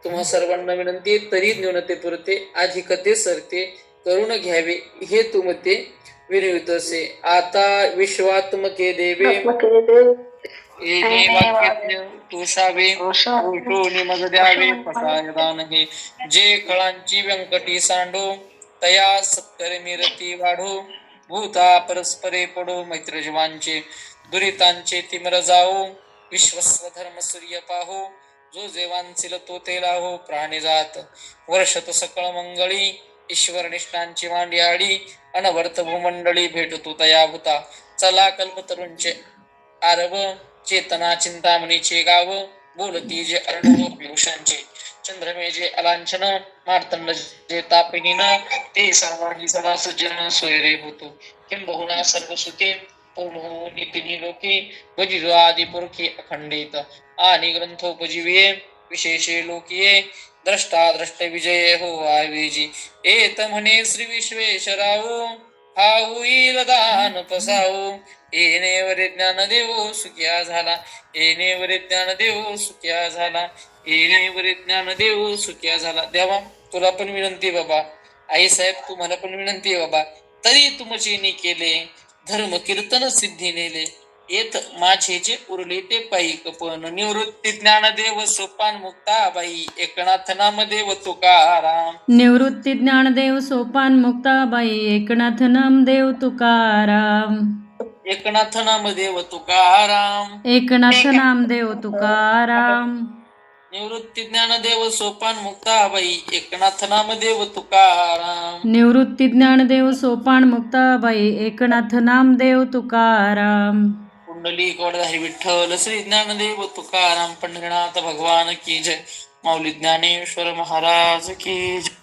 तुम्हा सर्वांना विनंती आहे, तरी न्यूनतेपुरते अधिकते सरते करून घ्यावे हे तुमते विनवितसे. आता विश्वात्मके देवे तुषावे मग द्यावे पसायदान हे. जे कळांची व्यंकटी सांडो तया सत्तर मिरती वाढो. भूता परस्परे पडो मैत्र जीवांचे दुरितांचे तिमर जाओ. विश्वस्व धर्म सूर्य पाहो जो जेवांचिल तो ते लाहो. प्राणी जात वर्षत सकळ मंगळी ईश्वर निष्ठांची मांडियाळी अनवर्त भूमंडळी भेटतो तया भूता. चला कल्पतरूंचे आरव चेतना चिंतामणीचे गाव बोलती जे अर्णव पियुषांचे. चंद्रमे जे अलांछन मार्तंड जे तापिनीन ते सर्वांगी सदा सज्जन सोयरे होतो. किंबहुना सर्व सुखे नितीनी लोके भजिरो आदि पुरखे अखंडित आणि ग्रंथोपजीवे विशेषे लोकिये द्रष्टा द्रष्ट विजय हो आवेजी. एत म्हणे श्री विश्वेश्वराओ हा होईल दान पसाओ. येणेवरे ज्ञान देवो सुख्या झाला येणेवरे ज्ञान देवो सुख्या झाला येणेवरे ज्ञान देवो सुख्या झाला. देवा तुला पण विनंती बाबा, आई साहेब तुम्हाला पण विनंती बाबा, तरी तुमचे केले धर्म कीर्तन सिद्धी नेले. येत माझे जे उरले ते पायी पण निवृत्ती ज्ञानदेव सोपान मुक्ताबाई एकनाथ नामदेव तुकाराम. निवृत्ती ज्ञानदेव सोपान मुक्ताबाई एकनाथ नामदेव तुकाराम. एकनाथ नामदेव तुकाराम. एकनाथ नामदेव तुकाराम. निवृत्ती ज्ञानदेव सोपान मुक्ताबाई एकनाथ नामदेव तुकाराम. निवृत्ती ज्ञानदेव सोपान मुक्ताबाई एकनाथ नामदेव तुकाराम. कुंडली कवडधारी विठ्ठल श्री ज्ञानदेव तुकाराम पंढरीनाथ भगवान की जय. माऊली ज्ञानेश्वर महाराज की जय.